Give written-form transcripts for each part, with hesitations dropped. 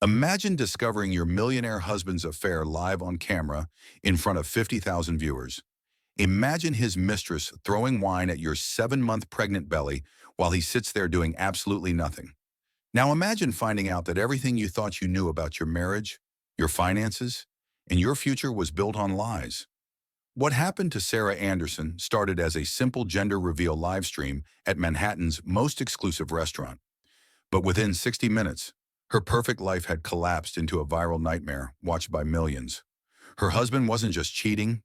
Imagine discovering your millionaire husband's affair live on camera in front of 50,000 viewers. Imagine his mistress throwing wine at your 7-month pregnant belly while he sits there doing absolutely nothing. Now imagine finding out that everything you thought you knew about your marriage, your finances, and your future was built on lies. What happened to Sarah Anderson started as a simple gender reveal live stream at Manhattan's most exclusive restaurant. But within 60 minutes, her perfect life had collapsed into a viral nightmare watched by millions. Her husband wasn't just cheating,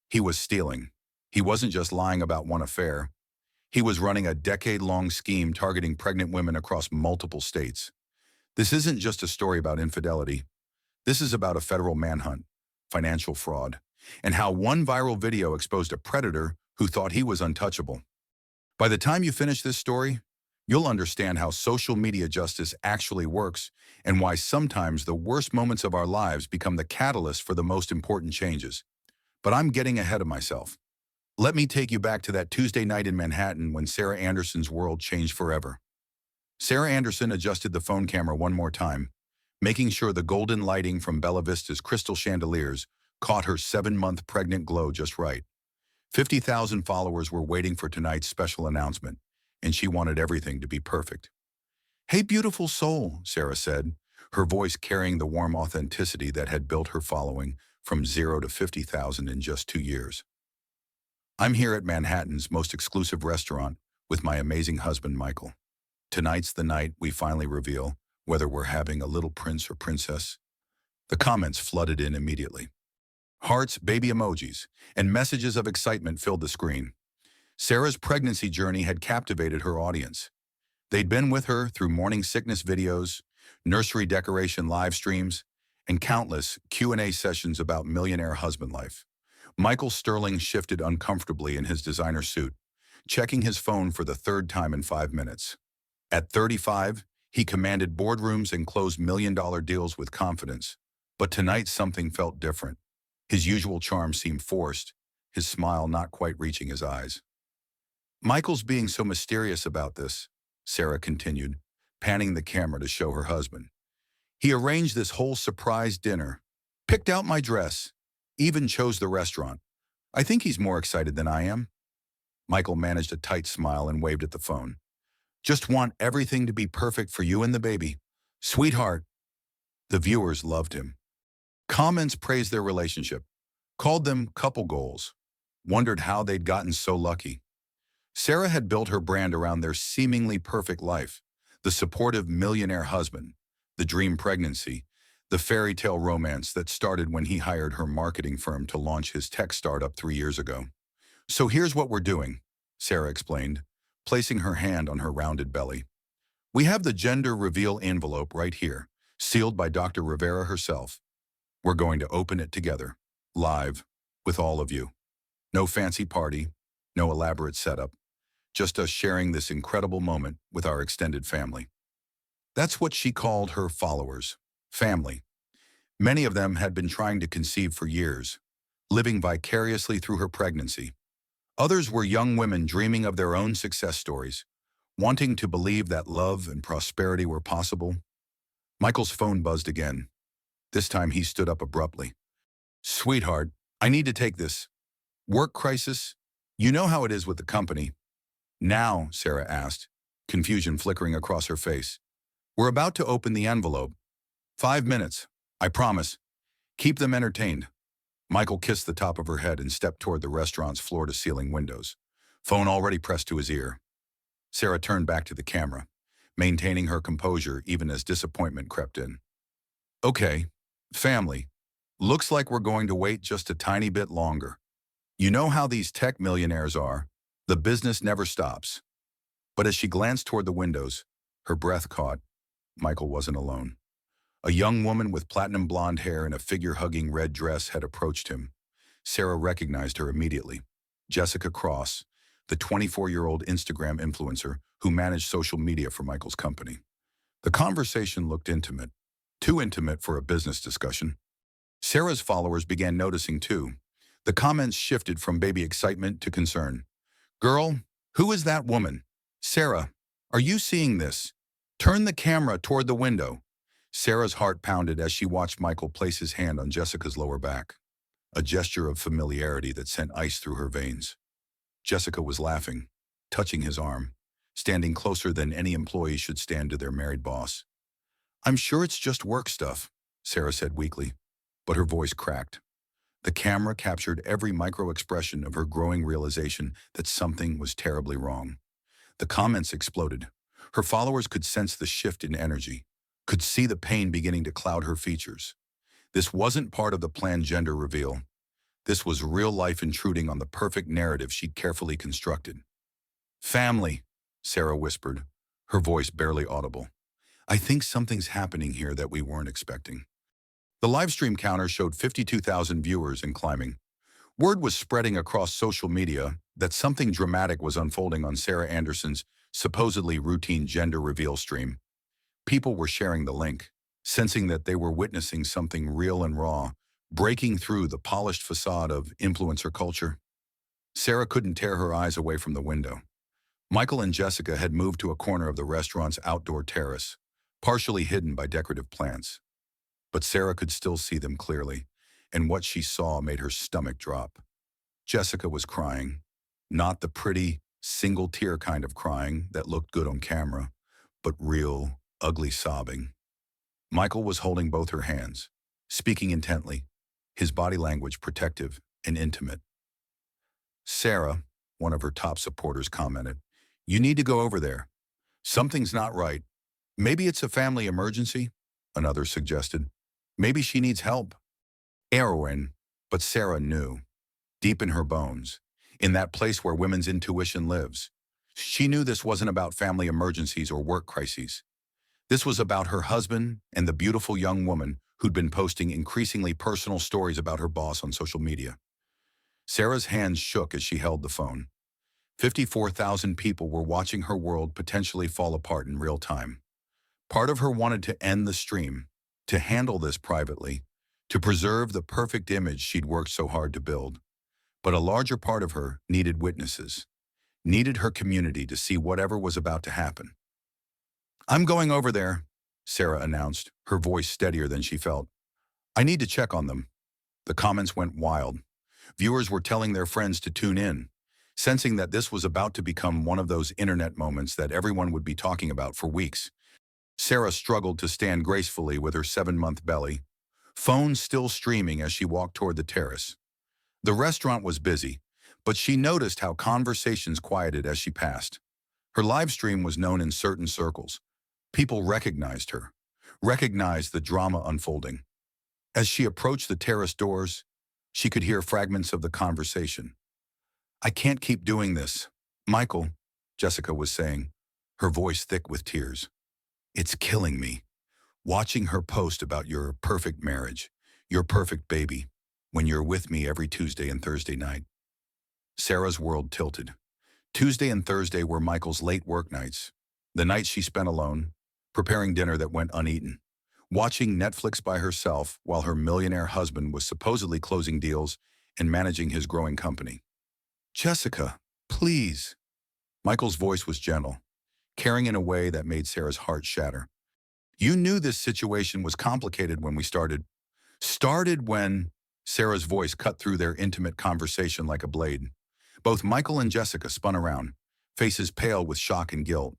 he was stealing. He wasn't just lying about one affair. He was running a decade-long scheme targeting pregnant women across multiple states. This isn't just a story about infidelity. This is about a federal manhunt, financial fraud, and how one viral video exposed a predator who thought he was untouchable. By the time you finish this story, you'll understand how social media justice actually works and why sometimes the worst moments of our lives become the catalyst for the most important changes. But I'm getting ahead of myself. Let me take you back to that Tuesday night in Manhattan when Sarah Anderson's world changed forever. Sarah Anderson adjusted the phone camera one more time, making sure the golden lighting from Bella Vista's crystal chandeliers caught her 7-month pregnant glow just right. 50,000 followers were waiting for tonight's special announcement, and she wanted everything to be perfect. "Hey, beautiful soul," Sarah said, her voice carrying the warm authenticity that had built her following from 0 to 50,000 in just 2 years. "I'm here at Manhattan's most exclusive restaurant with my amazing husband, Michael. Tonight's the night we finally reveal whether we're having a little prince or princess." The comments flooded in immediately. Hearts, baby emojis, and messages of excitement filled the screen. Sarah's pregnancy journey had captivated her audience. They'd been with her through morning sickness videos, nursery decoration live streams, and countless Q&A sessions about millionaire husband life. Michael Sterling shifted uncomfortably in his designer suit, checking his phone for the third time in 5 minutes. At 35, he commanded boardrooms and closed million-dollar deals with confidence. But tonight something felt different. His usual charm seemed forced, his smile not quite reaching his eyes. "Michael's being so mysterious about this," Sarah continued, panning the camera to show her husband. "He arranged this whole surprise dinner, picked out my dress, even chose the restaurant. I think he's more excited than I am." Michael managed a tight smile and waved at the phone. "Just want everything to be perfect for you and the baby. Sweetheart." The viewers loved him. Comments praised their relationship, called them couple goals, wondered how they'd gotten so lucky. Sarah had built her brand around their seemingly perfect life, the supportive millionaire husband, the dream pregnancy, the fairy tale romance that started when he hired her marketing firm to launch his tech startup 3 years ago. "So here's what we're doing," Sarah explained, placing her hand on her rounded belly. "We have the gender reveal envelope right here, sealed by Dr. Rivera herself. We're going to open it together, live, with all of you. No fancy party, no elaborate setup, just us sharing this incredible moment with our extended family." That's what she called her followers, family. Many of them had been trying to conceive for years, living vicariously through her pregnancy. Others were young women dreaming of their own success stories, wanting to believe that love and prosperity were possible. Michael's phone buzzed again. This time he stood up abruptly. "Sweetheart, I need to take this. Work crisis? You know how it is with the company." "Now," Sarah asked, confusion flickering across her face. "We're about to open the envelope. 5 minutes, I promise. Keep them entertained." Michael kissed the top of her head and stepped toward the restaurant's floor-to-ceiling windows, phone already pressed to his ear. Sarah turned back to the camera, maintaining her composure even as disappointment crept in. "Okay, family, looks like we're going to wait just a tiny bit longer. You know how these tech millionaires are. The business never stops." But as she glanced toward the windows, her breath caught. Michael wasn't alone. A young woman with platinum blonde hair and a figure-hugging red dress had approached him. Sarah recognized her immediately. Jessica Cross, the 24-year-old Instagram influencer who managed social media for Michael's company. The conversation looked intimate, too intimate for a business discussion. Sarah's followers began noticing too. The comments shifted from baby excitement to concern. "Girl, who is that woman? Sarah, are you seeing this? Turn the camera toward the window." Sarah's heart pounded as she watched Michael place his hand on Jessica's lower back, a gesture of familiarity that sent ice through her veins. Jessica was laughing, touching his arm, standing closer than any employee should stand to their married boss. "I'm sure it's just work stuff," Sarah said weakly, but her voice cracked. The camera captured every micro-expression of her growing realization that something was terribly wrong. The comments exploded. Her followers could sense the shift in energy, could see the pain beginning to cloud her features. This wasn't part of the planned gender reveal. This was real life intruding on the perfect narrative she'd carefully constructed. "Family," Sarah whispered, her voice barely audible. "I think something's happening here that we weren't expecting." The livestream counter showed 52,000 viewers and climbing. Word was spreading across social media that something dramatic was unfolding on Sarah Anderson's supposedly routine gender reveal stream. People were sharing the link, sensing that they were witnessing something real and raw, breaking through the polished facade of influencer culture. Sarah couldn't tear her eyes away from the window. Michael and Jessica had moved to a corner of the restaurant's outdoor terrace, partially hidden by decorative plants. But Sarah could still see them clearly, and what she saw made her stomach drop. Jessica was crying, not the pretty, single-tear kind of crying that looked good on camera, but real, ugly sobbing. Michael was holding both her hands, speaking intently, his body language protective and intimate. "Sarah," one of her top supporters commented, "you need to go over there. Something's not right. Maybe it's a family emergency," another suggested. "Maybe she needs help." Heroin, but Sarah knew, deep in her bones, in that place where women's intuition lives. She knew this wasn't about family emergencies or work crises. This was about her husband and the beautiful young woman who'd been posting increasingly personal stories about her boss on social media. Sarah's hands shook as she held the phone. 54,000 people were watching her world potentially fall apart in real time. Part of her wanted to end the stream, to handle this privately, to preserve the perfect image she'd worked so hard to build. But a larger part of her needed witnesses, needed her community to see whatever was about to happen. "I'm going over there," Sarah announced, her voice steadier than she felt. "I need to check on them." The comments went wild. Viewers were telling their friends to tune in, sensing that this was about to become one of those internet moments that everyone would be talking about for weeks. Sarah struggled to stand gracefully with her 7-month belly, phone still streaming as she walked toward the terrace. The restaurant was busy, but she noticed how conversations quieted as she passed. Her live stream was known in certain circles. People recognized her, recognized the drama unfolding. As she approached the terrace doors, she could hear fragments of the conversation. "I can't keep doing this, Michael," Jessica was saying, her voice thick with tears. "It's killing me. Watching her post about your perfect marriage, your perfect baby, when you're with me every Tuesday and Thursday night." Sarah's world tilted. Tuesday and Thursday were Michael's late work nights, the nights she spent alone, preparing dinner that went uneaten, watching Netflix by herself while her millionaire husband was supposedly closing deals and managing his growing company. "Jessica, please." Michael's voice was gentle, caring in a way that made Sarah's heart shatter. "You knew this situation was complicated when we started." "Started when?" Sarah's voice cut through their intimate conversation like a blade. Both Michael and Jessica spun around, faces pale with shock and guilt.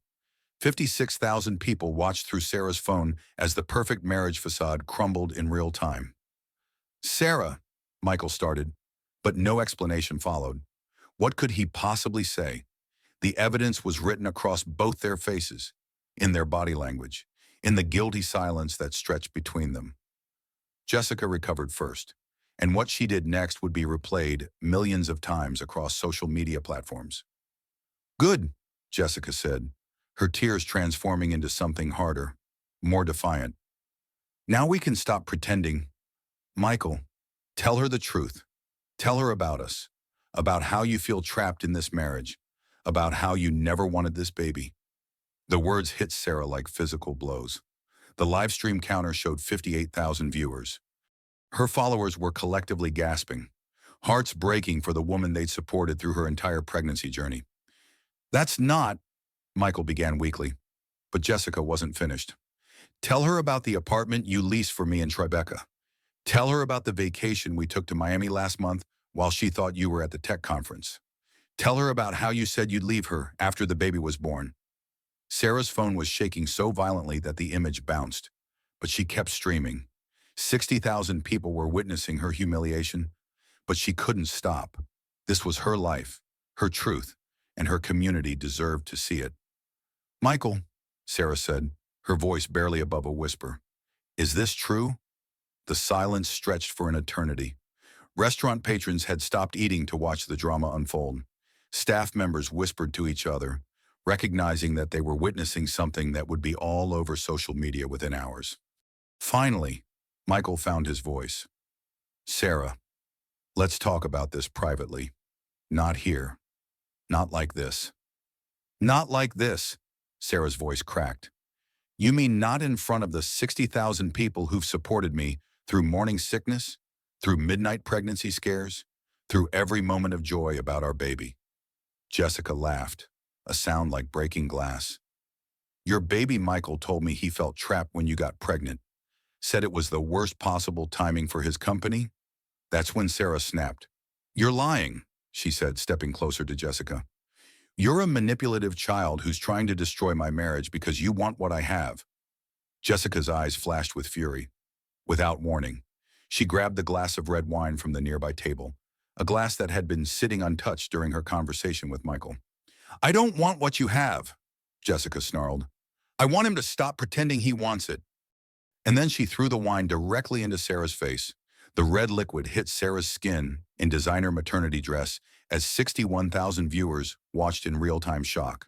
56,000 people watched through Sarah's phone as the perfect marriage facade crumbled in real time. "Sarah," Michael started, but no explanation followed. What could he possibly say? The evidence was written across both their faces, in their body language, in the guilty silence that stretched between them. Jessica recovered first, and what she did next would be replayed millions of times across social media platforms. "Good," Jessica said, her tears transforming into something harder, more defiant. "Now we can stop pretending. Michael, tell her the truth. Tell her about us, about how you feel trapped in this marriage, about how you never wanted this baby." The words hit Sarah like physical blows. The live stream counter showed 58,000 viewers. Her followers were collectively gasping, hearts breaking for the woman they'd supported through her entire pregnancy journey. "That's not," Michael began weakly, but Jessica wasn't finished. Tell her about the apartment you leased for me in Tribeca. Tell her about the vacation we took to Miami last month while she thought you were at the tech conference. Tell her about how you said you'd leave her after the baby was born. Sarah's phone was shaking so violently that the image bounced, but she kept streaming. 60,000 people were witnessing her humiliation, but she couldn't stop. This was her life, her truth, and her community deserved to see it. Michael, Sarah said, her voice barely above a whisper, is this true? The silence stretched for an eternity. Restaurant patrons had stopped eating to watch the drama unfold. Staff members whispered to each other, recognizing that they were witnessing something that would be all over social media within hours. Finally, Michael found his voice. Sarah, let's talk about this privately. Not here. Not like this. Not like this, Sarah's voice cracked. You mean not in front of the 60,000 people who've supported me through morning sickness, through midnight pregnancy scares, through every moment of joy about our baby? Jessica laughed, a sound like breaking glass. Your baby Michael told me he felt trapped when you got pregnant, said it was the worst possible timing for his company. That's when Sarah snapped. You're lying, she said, stepping closer to Jessica. You're a manipulative child who's trying to destroy my marriage because you want what I have. Jessica's eyes flashed with fury. Without warning, she grabbed the glass of red wine from the nearby table, a glass that had been sitting untouched during her conversation with Michael. I don't want what you have, Jessica snarled. I want him to stop pretending he wants it. And then she threw the wine directly into Sarah's face. The red liquid hit Sarah's skin in designer maternity dress as 61,000 viewers watched in real-time shock.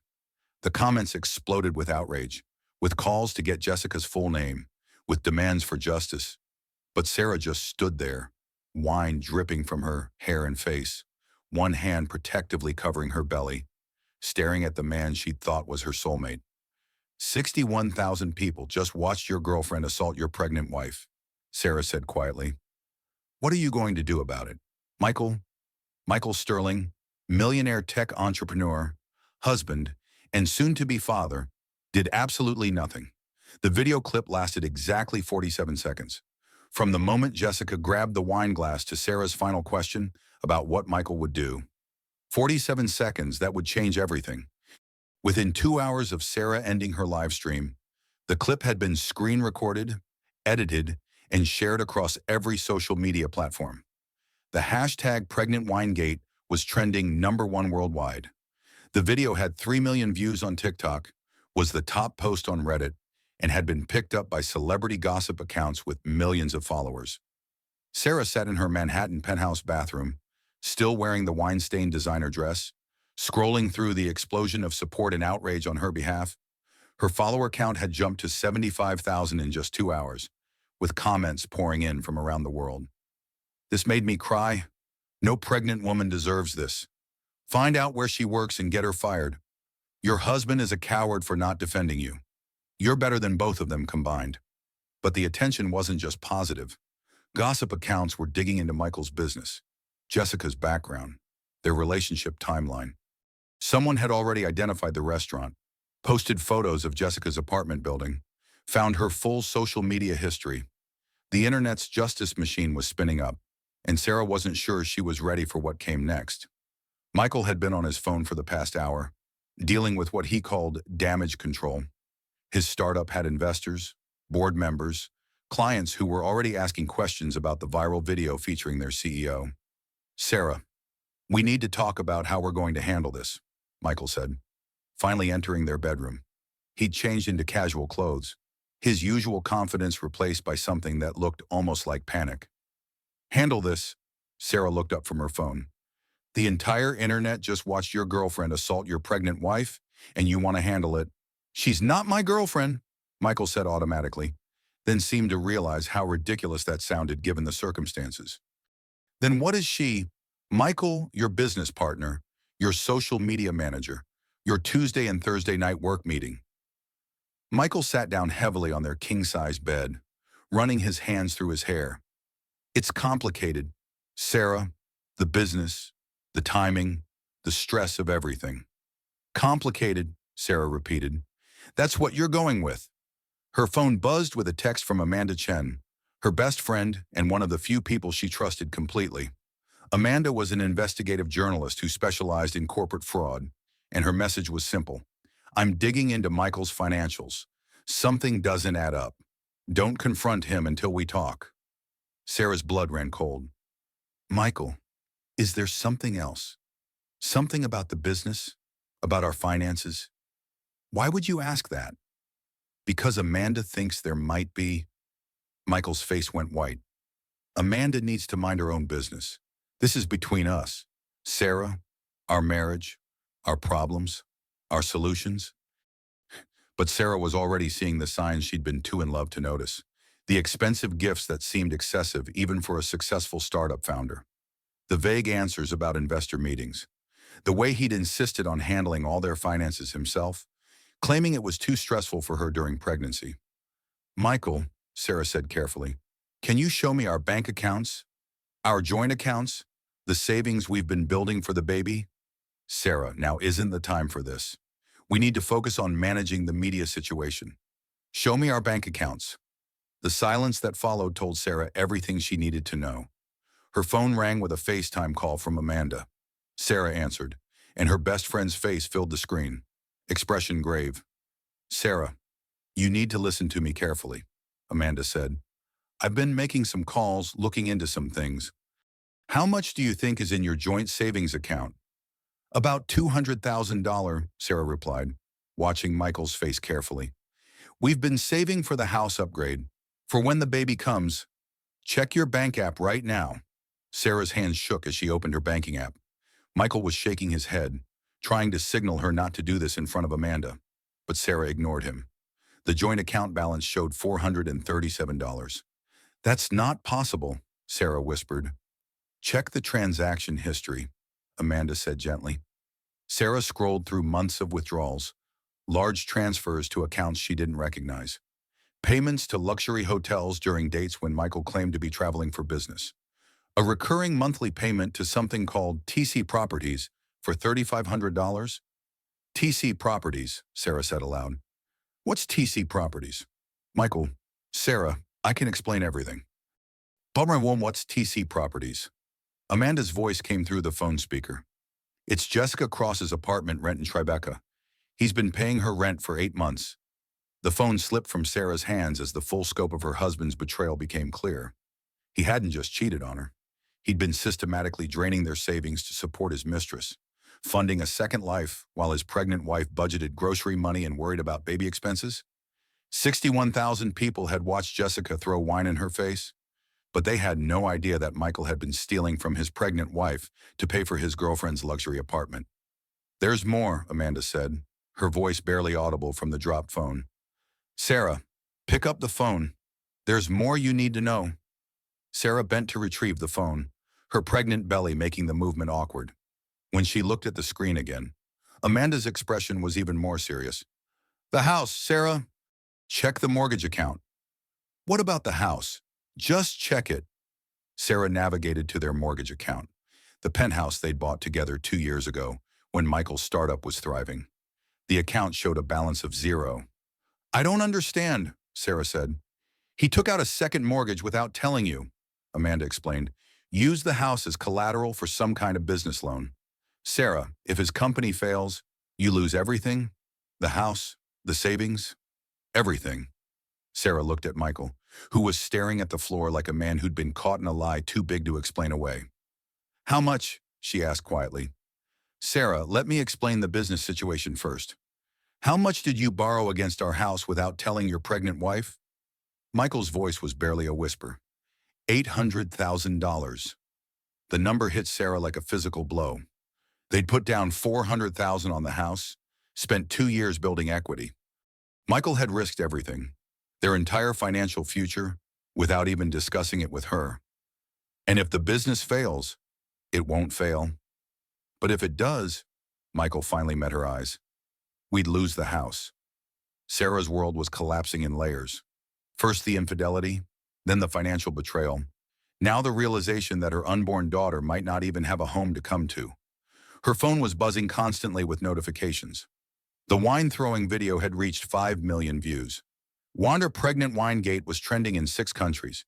The comments exploded with outrage, with calls to get Jessica's full name, with demands for justice. But Sarah just stood there, wine dripping from her hair and face, one hand protectively covering her belly, staring at the man she'd thought was her soulmate. 61,000 people just watched your girlfriend assault your pregnant wife, Sarah said quietly. What are you going to do about it? Michael Sterling, millionaire tech entrepreneur, husband, and soon-to-be father, did absolutely nothing. The video clip lasted exactly 47 seconds. From the moment Jessica grabbed the wine glass to Sarah's final question about what Michael would do. 47 seconds that would change everything. Within 2 hours of Sarah ending her live stream, the clip had been screen recorded, edited, and shared across every social media platform. The hashtag PregnantWineGate was trending #1 worldwide. The video had 3 million views on TikTok, was the top post on Reddit, and had been picked up by celebrity gossip accounts with millions of followers. Sarah sat in her Manhattan penthouse bathroom, still wearing the wine-stained designer dress, scrolling through the explosion of support and outrage on her behalf. Her follower count had jumped to 75,000 in just 2 hours, with comments pouring in from around the world. This made me cry. No pregnant woman deserves this. Find out where she works and get her fired. Your husband is a coward for not defending you. You're better than both of them combined. But the attention wasn't just positive. Gossip accounts were digging into Michael's business, Jessica's background, their relationship timeline. Someone had already identified the restaurant, posted photos of Jessica's apartment building, found her full social media history. The internet's justice machine was spinning up, and Sarah wasn't sure she was ready for what came next. Michael had been on his phone for the past hour, dealing with what he called damage control. His startup had investors, board members, clients who were already asking questions about the viral video featuring their CEO. Sarah, we need to talk about how we're going to handle this, Michael said, finally entering their bedroom. He'd changed into casual clothes, his usual confidence replaced by something that looked almost like panic. Handle this, Sarah looked up from her phone. The entire internet just watched your girlfriend assault your pregnant wife, and you want to handle it. She's not my girlfriend, Michael said automatically, then seemed to realize how ridiculous that sounded given the circumstances. Then what is she? Michael, your business partner, your social media manager, your Tuesday and Thursday night work meeting. Michael sat down heavily on their king-size bed, running his hands through his hair. It's complicated, Sarah, the business, the timing, the stress of everything. Complicated, Sarah repeated. That's what you're going with. Her phone buzzed with a text from Amanda Chen, her best friend and one of the few people she trusted completely. Amanda was an investigative journalist who specialized in corporate fraud, and her message was simple. I'm digging into Michael's financials. Something doesn't add up. Don't confront him until we talk. Sarah's blood ran cold. Michael, is there something else? Something about the business? About our finances? Why would you ask that? Because Amanda thinks there might be. Michael's face went white. Amanda needs to mind her own business. This is between us. Sarah, our marriage, our problems, our solutions. But Sarah was already seeing the signs she'd been too in love to notice. The expensive gifts that seemed excessive even for a successful startup founder. The vague answers about investor meetings. The way he'd insisted on handling all their finances himself, claiming it was too stressful for her during pregnancy. Michael, Sarah said carefully, can you show me our bank accounts? Our joint accounts? The savings we've been building for the baby? Sarah, now isn't the time for this. We need to focus on managing the media situation. Show me our bank accounts. The silence that followed told Sarah everything she needed to know. Her phone rang with a FaceTime call from Amanda. Sarah answered, and her best friend's face filled the screen, expression grave. Sarah, you need to listen to me carefully, Amanda said. I've been making some calls, looking into some things. How much do you think is in your joint savings account? About $200,000, Sarah replied, watching Michael's face carefully. We've been saving for the house upgrade. For when the baby comes, check your bank app right now. Sarah's hands shook as she opened her banking app. Michael was shaking his head, trying to signal her not to do this in front of Amanda. But Sarah ignored him. The joint account balance showed $437. That's not possible, Sarah whispered. Check the transaction history, Amanda said gently. Sarah scrolled through months of withdrawals, large transfers to accounts she didn't recognize, payments to luxury hotels during dates when Michael claimed to be traveling for business, a recurring monthly payment to something called TC Properties for $3,500. TC Properties, Sarah said aloud. What's TC Properties? Michael, Sarah, I can explain everything. What's TC Properties? Amanda's voice came through the phone speaker. It's Jessica Cross's apartment rent in Tribeca. He's been paying her rent for 8 months. The phone slipped from Sarah's hands as the full scope of her husband's betrayal became clear. He hadn't just cheated on her. He'd been systematically draining their savings to support his mistress, funding a second life while his pregnant wife budgeted grocery money and worried about baby expenses. 61,000 people had watched Jessica throw wine in her face, but they had no idea that Michael had been stealing from his pregnant wife to pay for his girlfriend's luxury apartment. There's more, Amanda said, her voice barely audible from the dropped phone. Sarah, pick up the phone. There's more you need to know. Sarah bent to retrieve the phone, her pregnant belly making the movement awkward. When she looked at the screen again, Amanda's expression was even more serious. The house, Sarah. Check the mortgage account. What about the house? Just check it. Sarah navigated to their mortgage account, the penthouse they'd bought together 2 years ago when Michael's startup was thriving. The account showed a balance of 0. I don't understand, Sarah said. He took out a second mortgage without telling you, Amanda explained. Used the house as collateral for some kind of business loan. Sarah, if his company fails, you lose everything? The house, the savings, everything. Sarah looked at Michael, who was staring at the floor like a man who'd been caught in a lie too big to explain away. How much? She asked quietly. Sarah, let me explain the business situation first. How much did you borrow against our house without telling your pregnant wife? Michael's voice was barely a whisper. $800,000. The number hit Sarah like a physical blow. They'd put down $400,000 on the house, spent 2 years building equity. Michael had risked everything, their entire financial future, without even discussing it with her. And if the business fails, it won't fail. But if it does, Michael finally met her eyes. We'd lose the house. Sarah's world was collapsing in layers. First the infidelity, then the financial betrayal. Now the realization that her unborn daughter might not even have a home to come to. Her phone was buzzing constantly with notifications. The wine-throwing video had reached 5 million views. Wander Pregnant Winegate was trending in 6 countries,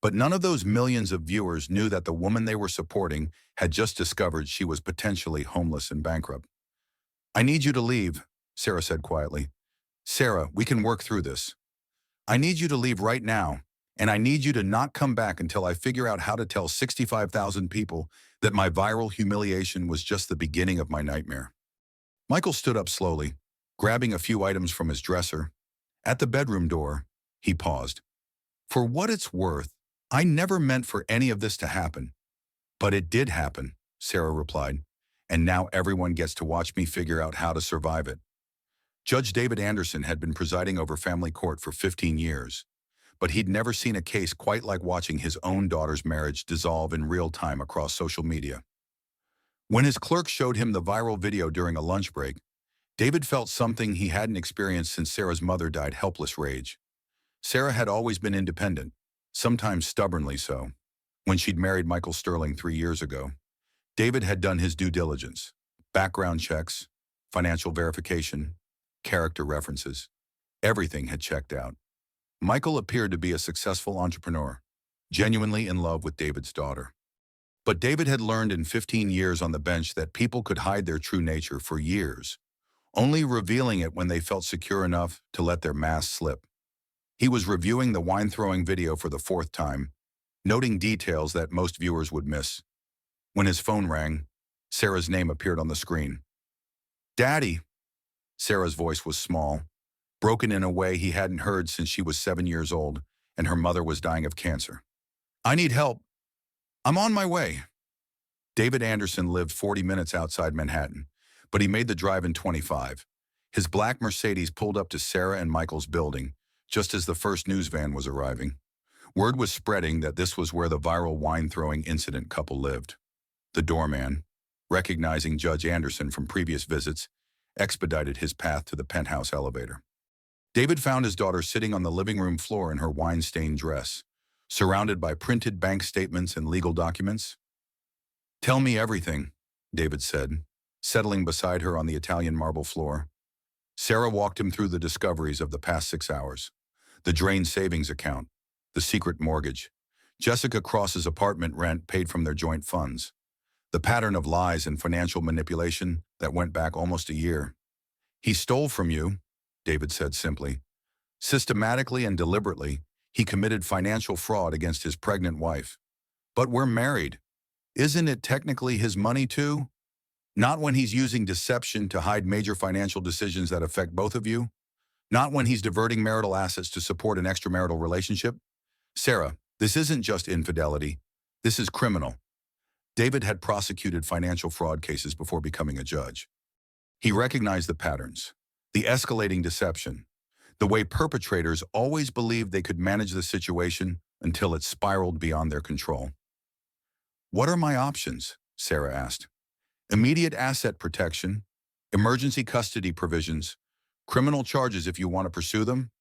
but none of those millions of viewers knew that the woman they were supporting had just discovered she was potentially homeless and bankrupt. "I need you to leave," Sarah said quietly. "Sarah, we can work through this. I need you to leave right now, and I need you to not come back until I figure out how to tell 65,000 people that my viral humiliation was just the beginning of my nightmare." Michael stood up slowly, grabbing a few items from his dresser. At the bedroom door, he paused. "For what it's worth, I never meant for any of this to happen. But it did happen," Sarah replied, "and now everyone gets to watch me figure out how to survive it." Judge David Anderson had been presiding over family court for 15 years, but he'd never seen a case quite like watching his own daughter's marriage dissolve in real time across social media. When his clerk showed him the viral video during a lunch break, David felt something he hadn't experienced since Sarah's mother died: helpless rage. Sarah had always been independent, sometimes stubbornly so. When she'd married Michael Sterling 3 years ago, David had done his due diligence: background checks, financial verification, character references. Everything had checked out. Michael appeared to be a successful entrepreneur, genuinely in love with David's daughter. But David had learned in 15 years on the bench that people could hide their true nature for years, only revealing it when they felt secure enough to let their mask slip. He was reviewing the wine-throwing video for the 4th time, noting details that most viewers would miss. When his phone rang, Sarah's name appeared on the screen. "Daddy." Sarah's voice was small, broken in a way he hadn't heard since she was 7 years old and her mother was dying of cancer. "I need help. I'm on my way." David Anderson lived 40 minutes outside Manhattan, but he made the drive in 25. His black Mercedes pulled up to Sarah and Michael's building just as the first news van was arriving. Word was spreading that this was where the viral wine-throwing incident couple lived. The doorman, recognizing Judge Anderson from previous visits, expedited his path to the penthouse elevator. David found his daughter sitting on the living room floor in her wine-stained dress, surrounded by printed bank statements and legal documents. "Tell me everything," David said, settling beside her on the Italian marble floor. Sarah walked him through the discoveries of the past 6 hours: the drained savings account, the secret mortgage, Jessica Cross's apartment rent paid from their joint funds, the pattern of lies and financial manipulation that went back almost a year. "He stole from you," David said simply. "Systematically and deliberately, he committed financial fraud against his pregnant wife. But we're married. Isn't it technically his money too? Not when he's using deception to hide major financial decisions that affect both of you? Not when he's diverting marital assets to support an extramarital relationship? Sarah, this isn't just infidelity. This is criminal." David had prosecuted financial fraud cases before becoming a judge. He recognized the patterns, the escalating deception, the way perpetrators always believed they could manage the situation until it spiraled beyond their control. "What are my options?" Sarah asked. "Immediate asset protection, emergency custody provisions, criminal charges if you want to pursue them."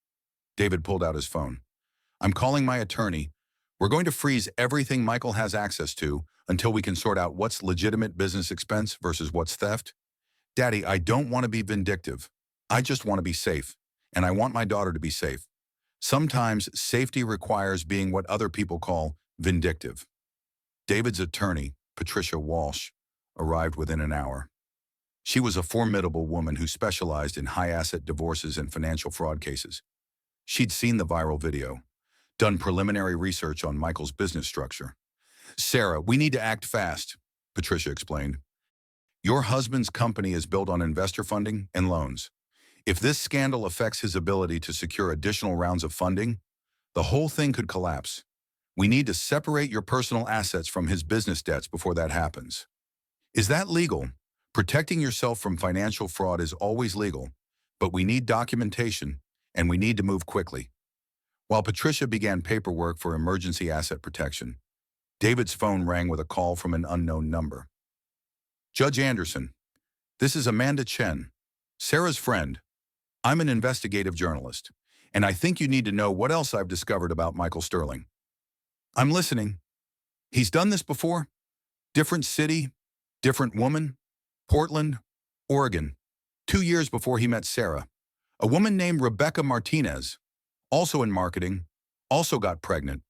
David pulled out his phone. "I'm calling my attorney. We're going to freeze everything Michael has access to until we can sort out what's legitimate business expense versus what's theft. Daddy, I don't want to be vindictive. I just want to be safe, and I want my daughter to be safe. Sometimes safety requires being what other people call vindictive." David's attorney, Patricia Walsh, arrived within an hour. She was a formidable woman who specialized in high-asset divorces and financial fraud cases. She'd seen the viral video, done preliminary research on Michael's business structure. "Sarah, we need to act fast," Patricia explained. "Your husband's company is built on investor funding and loans. If this scandal affects his ability to secure additional rounds of funding, the whole thing could collapse. We need to separate your personal assets from his business debts before that happens." "Is that legal?" Protecting yourself from financial fraud is always legal, but we need documentation, and we need to move quickly. While Patricia began paperwork for emergency asset protection, David's phone rang with a call from an unknown number. "Judge Anderson, this is Amanda Chen, Sarah's friend. I'm an investigative journalist, and I think you need to know what else I've discovered about Michael Sterling." "I'm listening." "He's done this before? Different city, different woman? Portland, Oregon. 2 years before he met Sarah. A woman named Rebecca Martinez. also in marketing, also got pregnant,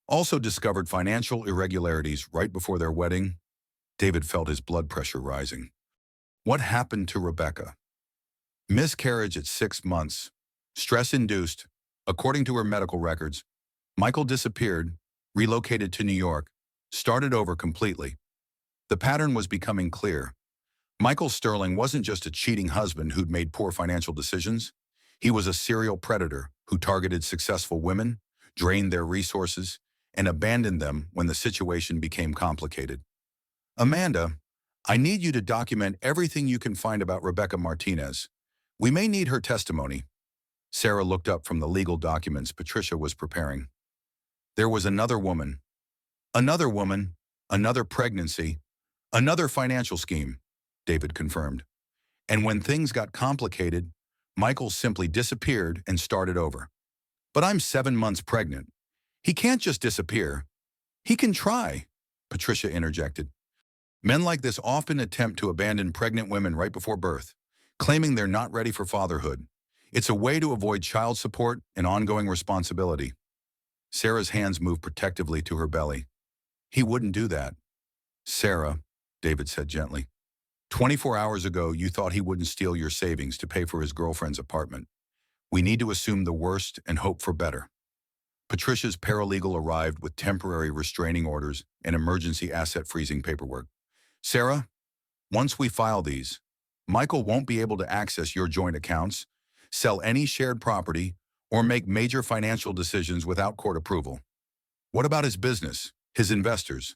also discovered financial irregularities right before their wedding. David felt his blood pressure rising. What happened to Rebecca? Miscarriage at 6 months. Stress-induced. According to her medical records, Michael disappeared, relocated to New York, started over completely. The pattern was becoming clear. Michael Sterling wasn't just a cheating husband who'd made poor financial decisions. He was a serial predator who targeted successful women, drained their resources, and abandoned them when the situation became complicated. Amanda, I need you to document everything you can find about Rebecca Martinez. We may need her testimony. Sarah looked up from the legal documents Patricia was preparing. There was another woman, another pregnancy, another financial scheme, David confirmed. And when things got complicated, Michael simply disappeared and started over. But I'm 7 months pregnant. He can't just disappear. He can try, Patricia interjected. Men like this often attempt to abandon pregnant women right before birth, claiming they're not ready for fatherhood. It's a way to avoid child support and ongoing responsibility. Sarah's hands moved protectively to her belly. He wouldn't do that. Sarah, David said gently. 24 hours ago, you thought he wouldn't steal your savings to pay for his girlfriend's apartment. We need to assume the worst and hope for better. Patricia's paralegal arrived with temporary restraining orders and emergency asset freezing paperwork. Sarah, once we file these, Michael won't be able to access your joint accounts, sell any shared property, or make major financial decisions without court approval. What about his business, his investors?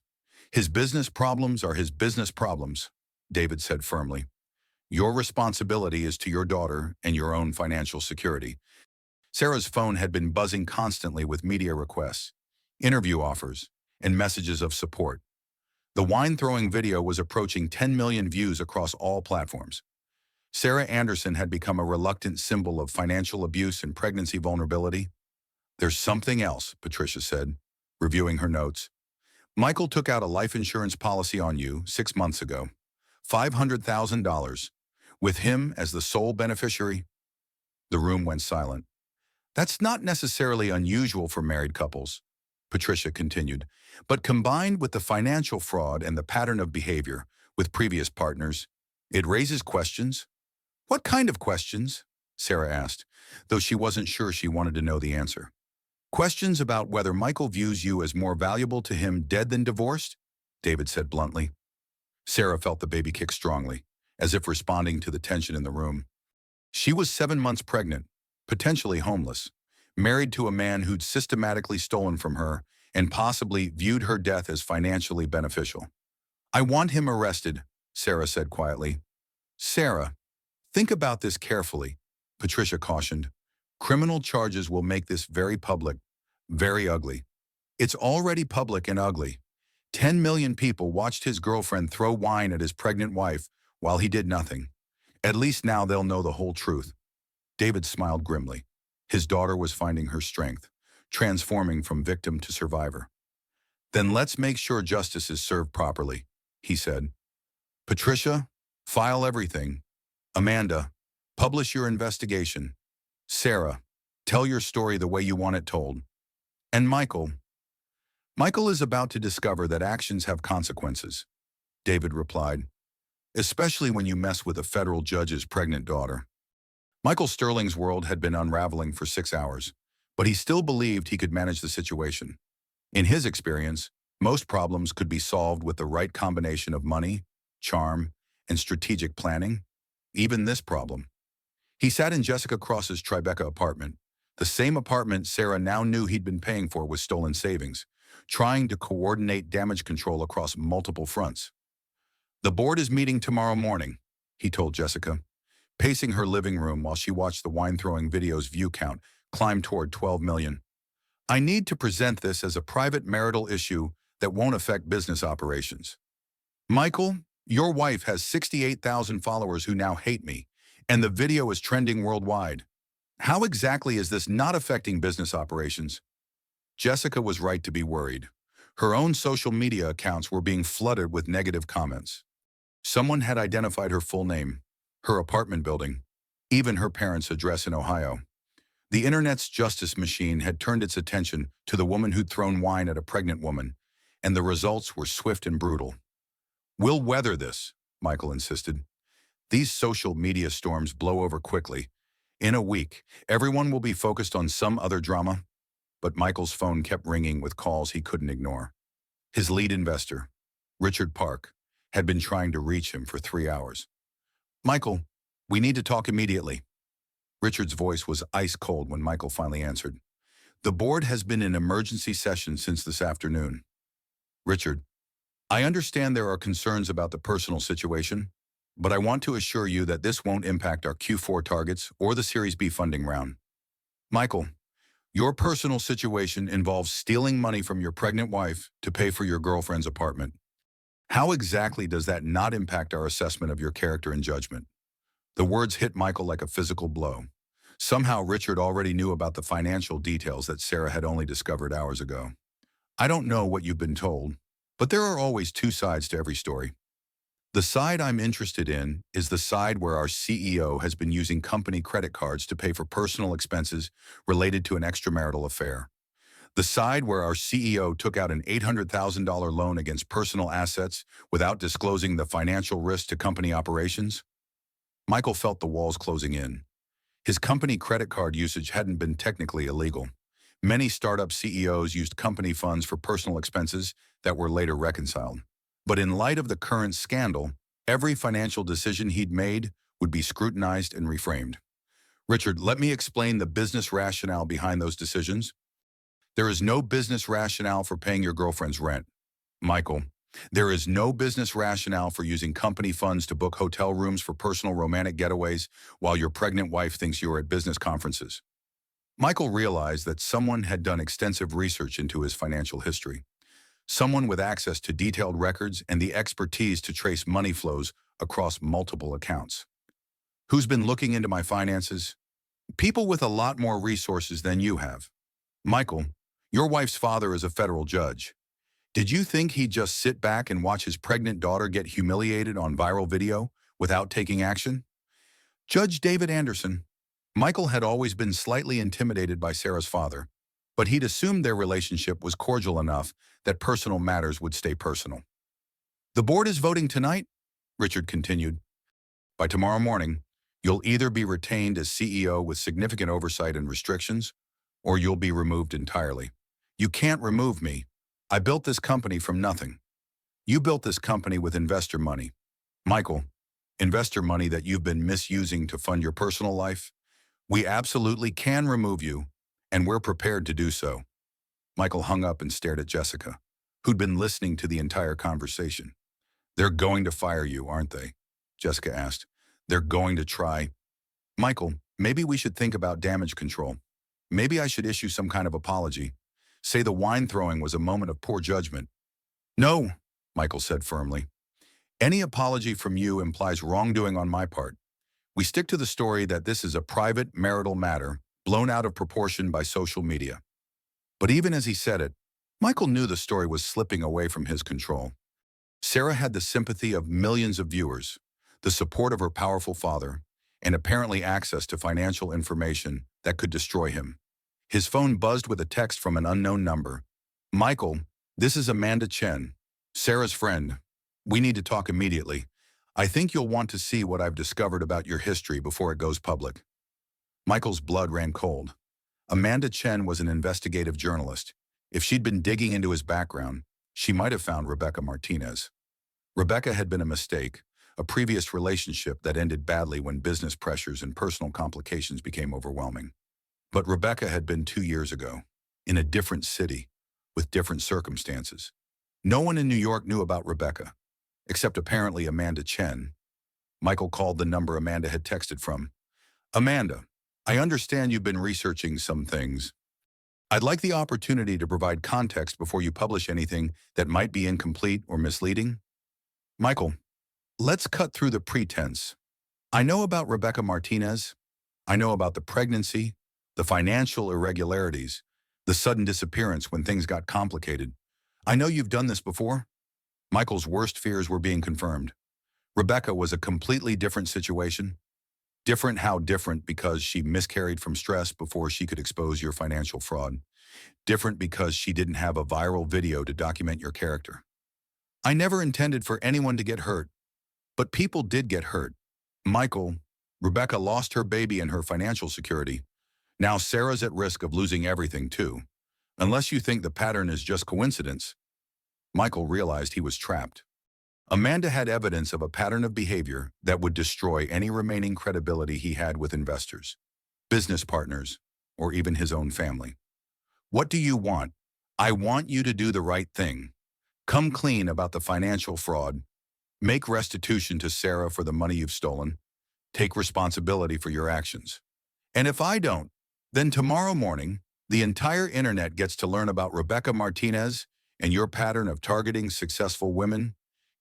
His business problems are his business problems, David said firmly. Your responsibility is to your daughter and your own financial security. Sarah's phone had been buzzing constantly with media requests, interview offers, and messages of support. The wine-throwing video was approaching 10 million views across all platforms. Sarah Anderson had become a reluctant symbol of financial abuse and pregnancy vulnerability. There's something else, Patricia said, reviewing her notes. Michael took out a life insurance policy on you 6 months ago. $500,000. With him as the sole beneficiary. The room went silent. That's not necessarily unusual for married couples, Patricia continued, but combined with the financial fraud and the pattern of behavior with previous partners, it raises questions. What kind of questions? Sarah asked, though she wasn't sure she wanted to know the answer. Questions about whether Michael views you as more valuable to him dead than divorced? David said bluntly. Sarah felt the baby kick strongly, as if responding to the tension in the room. She was 7 months pregnant, potentially homeless, married to a man who'd systematically stolen from her and possibly viewed her death as financially beneficial. I want him arrested, Sarah said quietly. Sarah, think about this carefully, Patricia cautioned. Criminal charges will make this very public, very ugly. It's already public and ugly. 10 million people watched his girlfriend throw wine at his pregnant wife while he did nothing. At least now they'll know the whole truth. David smiled grimly. His daughter was finding her strength, transforming from victim to survivor. Then let's make sure justice is served properly, he said. Patricia, file everything. Amanda, publish your investigation. Sarah, tell your story the way you want it told. And Michael is about to discover that actions have consequences, David replied, especially when you mess with a federal judge's pregnant daughter. Michael Sterling's world had been unraveling for 6 hours, but he still believed he could manage the situation. In his experience, most problems could be solved with the right combination of money, charm, and strategic planning, even this problem. He sat in Jessica Cross's Tribeca apartment, the same apartment Sarah now knew he'd been paying for with stolen savings, trying to coordinate damage control across multiple fronts. The board is meeting tomorrow morning, he told Jessica, pacing her living room while she watched the wine-throwing video's view count climb toward 12 million. I need to present this as a private marital issue that won't affect business operations. Michael, your wife has 68,000 followers who now hate me, and the video is trending worldwide. How exactly is this not affecting business operations? Jessica was right to be worried. Her own social media accounts were being flooded with negative comments. Someone had identified her full name, her apartment building, even her parents' address in Ohio. The internet's justice machine had turned its attention to the woman who'd thrown wine at a pregnant woman, and the results were swift and brutal. "We'll weather this," Michael insisted. "These social media storms blow over quickly. In a week, everyone will be focused on some other drama." But Michael's phone kept ringing with calls he couldn't ignore. His lead investor, Richard Park, had been trying to reach him for 3 hours. "Michael, we need to talk immediately." Richard's voice was ice cold when Michael finally answered. "The board has been in emergency session since this afternoon." "Richard, I understand there are concerns about the personal situation, but I want to assure you that this won't impact our Q4 targets or the Series B funding round." "Michael, your personal situation involves stealing money from your pregnant wife to pay for your girlfriend's apartment. How exactly does that not impact our assessment of your character and judgment?" The words hit Michael like a physical blow. Somehow Richard already knew about the financial details that Sarah had only discovered hours ago. "I don't know what you've been told, but there are always two sides to every story. The side I'm interested in is the side where our CEO has been using company credit cards to pay for personal expenses related to an extramarital affair. The side where our CEO took out an $800,000 loan against personal assets without disclosing the financial risk to company operations." Michael felt the walls closing in. His company credit card usage hadn't been technically illegal. Many startup CEOs used company funds for personal expenses that were later reconciled. But in light of the current scandal, every financial decision he'd made would be scrutinized and reframed. "Richard, let me explain the business rationale behind those decisions." "There is no business rationale for paying your girlfriend's rent." "Michael, there is no business rationale for using company funds to book hotel rooms for personal romantic getaways while your pregnant wife thinks you are at business conferences." Michael realized that someone had done extensive research into his financial history. Someone with access to detailed records and the expertise to trace money flows across multiple accounts. "Who's been looking into my finances?" "People with a lot more resources than you have." "Michael, your wife's father is a federal judge. Did you think he'd just sit back and watch his pregnant daughter get humiliated on viral video without taking action?" "Judge David Anderson." Michael had always been slightly intimidated by Sarah's father, but he'd assumed their relationship was cordial enough that personal matters would stay personal. "The board is voting tonight," Richard continued. "By tomorrow morning, you'll either be retained as CEO with significant oversight and restrictions, or you'll be removed entirely. You can't remove me. I built this company from nothing. You built this company with investor money. Michael, investor money that you've been misusing to fund your personal life. We absolutely can remove you, and we're prepared to do so." Michael hung up and stared at Jessica, who'd been listening to the entire conversation. "They're going to fire you, aren't they?" Jessica asked. "They're going to try." "Michael, maybe we should think about damage control. Maybe I should issue some kind of apology. Say the wine throwing was a moment of poor judgment." "No," Michael said firmly. "Any apology from you implies wrongdoing on my part. We stick to the story that this is a private marital matter blown out of proportion by social media." But even as he said it, Michael knew the story was slipping away from his control. Sarah had the sympathy of millions of viewers, the support of her powerful father, and apparently access to financial information that could destroy him. His phone buzzed with a text from an unknown number. "Michael, this is Amanda Chen, Sarah's friend. We need to talk immediately. I think you'll want to see what I've discovered about your history before it goes public." Michael's blood ran cold. Amanda Chen was an investigative journalist. If she'd been digging into his background, she might have found Rebecca Martinez. Rebecca had been a mistake, a previous relationship that ended badly when business pressures and personal complications became overwhelming. But Rebecca had been 2 years ago, in a different city, with different circumstances. No one in New York knew about Rebecca, except apparently Amanda Chen. Michael called the number Amanda had texted from. "Amanda, I understand you've been researching some things. I'd like the opportunity to provide context before you publish anything that might be incomplete or misleading." "Michael, let's cut through the pretense. I know about Rebecca Martinez. I know about the pregnancy, the financial irregularities, the sudden disappearance when things got complicated. I know you've done this before." Michael's worst fears were being confirmed. Rebecca was a completely different situation. Different how different because she miscarried from stress before she could expose your financial fraud. Different because she didn't have a viral video to document your character. I never intended for anyone to get hurt, but people did get hurt. Michael, Rebecca lost her baby and her financial security. Now Sarah's at risk of losing everything too. Unless you think the pattern is just coincidence. Michael realized he was trapped. Amanda had evidence of a pattern of behavior that would destroy any remaining credibility he had with investors, business partners, or even his own family. What do you want? I want you to do the right thing. Come clean about the financial fraud. Make restitution to Sarah for the money you've stolen. Take responsibility for your actions. And if I don't, then tomorrow morning, the entire internet gets to learn about Rebecca Martinez and your pattern of targeting successful women,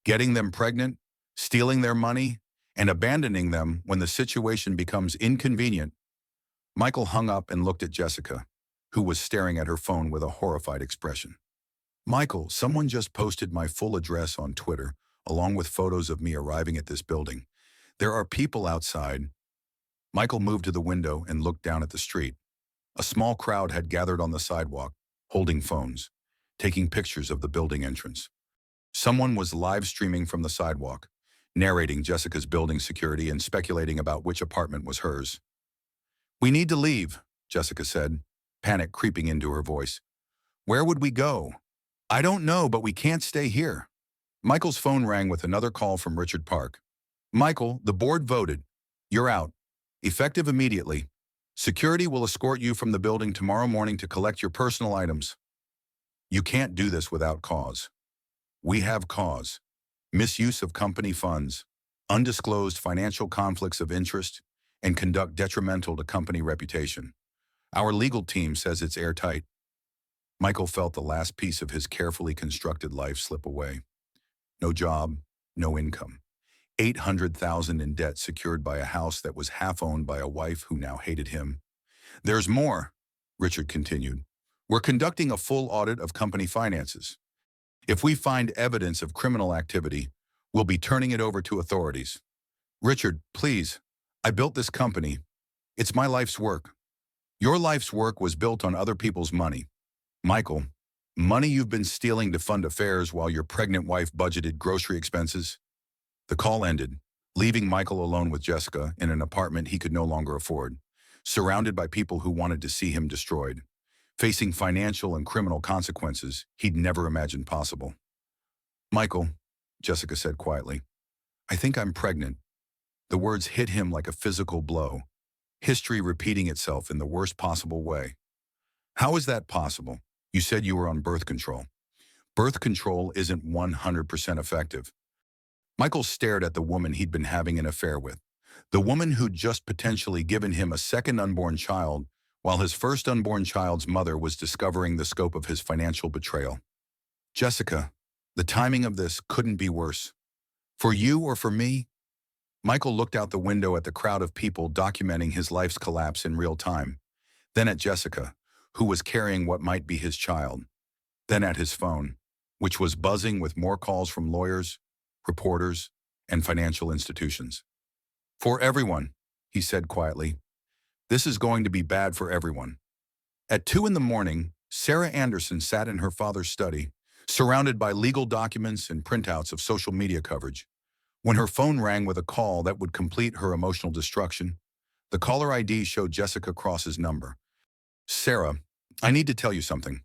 getting them pregnant, stealing their money, and abandoning them when the situation becomes inconvenient. Michael hung up and looked at Jessica, who was staring at her phone with a horrified expression. Michael, someone just posted my full address on Twitter, along with photos of me arriving at this building. There are people outside. Michael moved to the window and looked down at the street. A small crowd had gathered on the sidewalk, holding phones, taking pictures of the building entrance. Someone was live streaming from the sidewalk, narrating Jessica's building security and speculating about which apartment was hers. We need to leave, Jessica said, panic creeping into her voice. Where would we go? I don't know, but we can't stay here. Michael's phone rang with another call from Richard Park. Michael, the board voted. You're out. Effective immediately. Security will escort you from the building tomorrow morning to collect your personal items. You can't do this without cause. We have cause. Misuse of company funds, undisclosed financial conflicts of interest, and conduct detrimental to company reputation. Our legal team says it's airtight. Michael felt the last piece of his carefully constructed life slip away. No job, no income. $800,000 in debt secured by a house that was half owned by a wife who now hated him. There's more, Richard continued. We're conducting a full audit of company finances. If we find evidence of criminal activity, we'll be turning it over to authorities. Richard, please, I built this company. It's my life's work. Your life's work was built on other people's money. Michael, money you've been stealing to fund affairs while your pregnant wife budgeted grocery expenses. The call ended, leaving Michael alone with Jessica in an apartment he could no longer afford, surrounded by people who wanted to see him destroyed, facing financial and criminal consequences he'd never imagined possible. Michael, Jessica said quietly, I think I'm pregnant. The words hit him like a physical blow, history repeating itself in the worst possible way. How is that possible? You said you were on birth control. Birth control isn't 100% effective. Michael stared at the woman he'd been having an affair with, the woman who'd just potentially given him a second unborn child while his first unborn child's mother was discovering the scope of his financial betrayal. Jessica, the timing of this couldn't be worse. For you or for me? Michael looked out the window at the crowd of people documenting his life's collapse in real time, then at Jessica, who was carrying what might be his child, then at his phone, which was buzzing with more calls from lawyers, reporters, and financial institutions. For everyone, he said quietly. This is going to be bad for everyone. At 2 a.m, Sarah Anderson sat in her father's study, surrounded by legal documents and printouts of social media coverage, when her phone rang with a call that would complete her emotional destruction. The caller ID showed Jessica Cross's number. Sarah, I need to tell you something.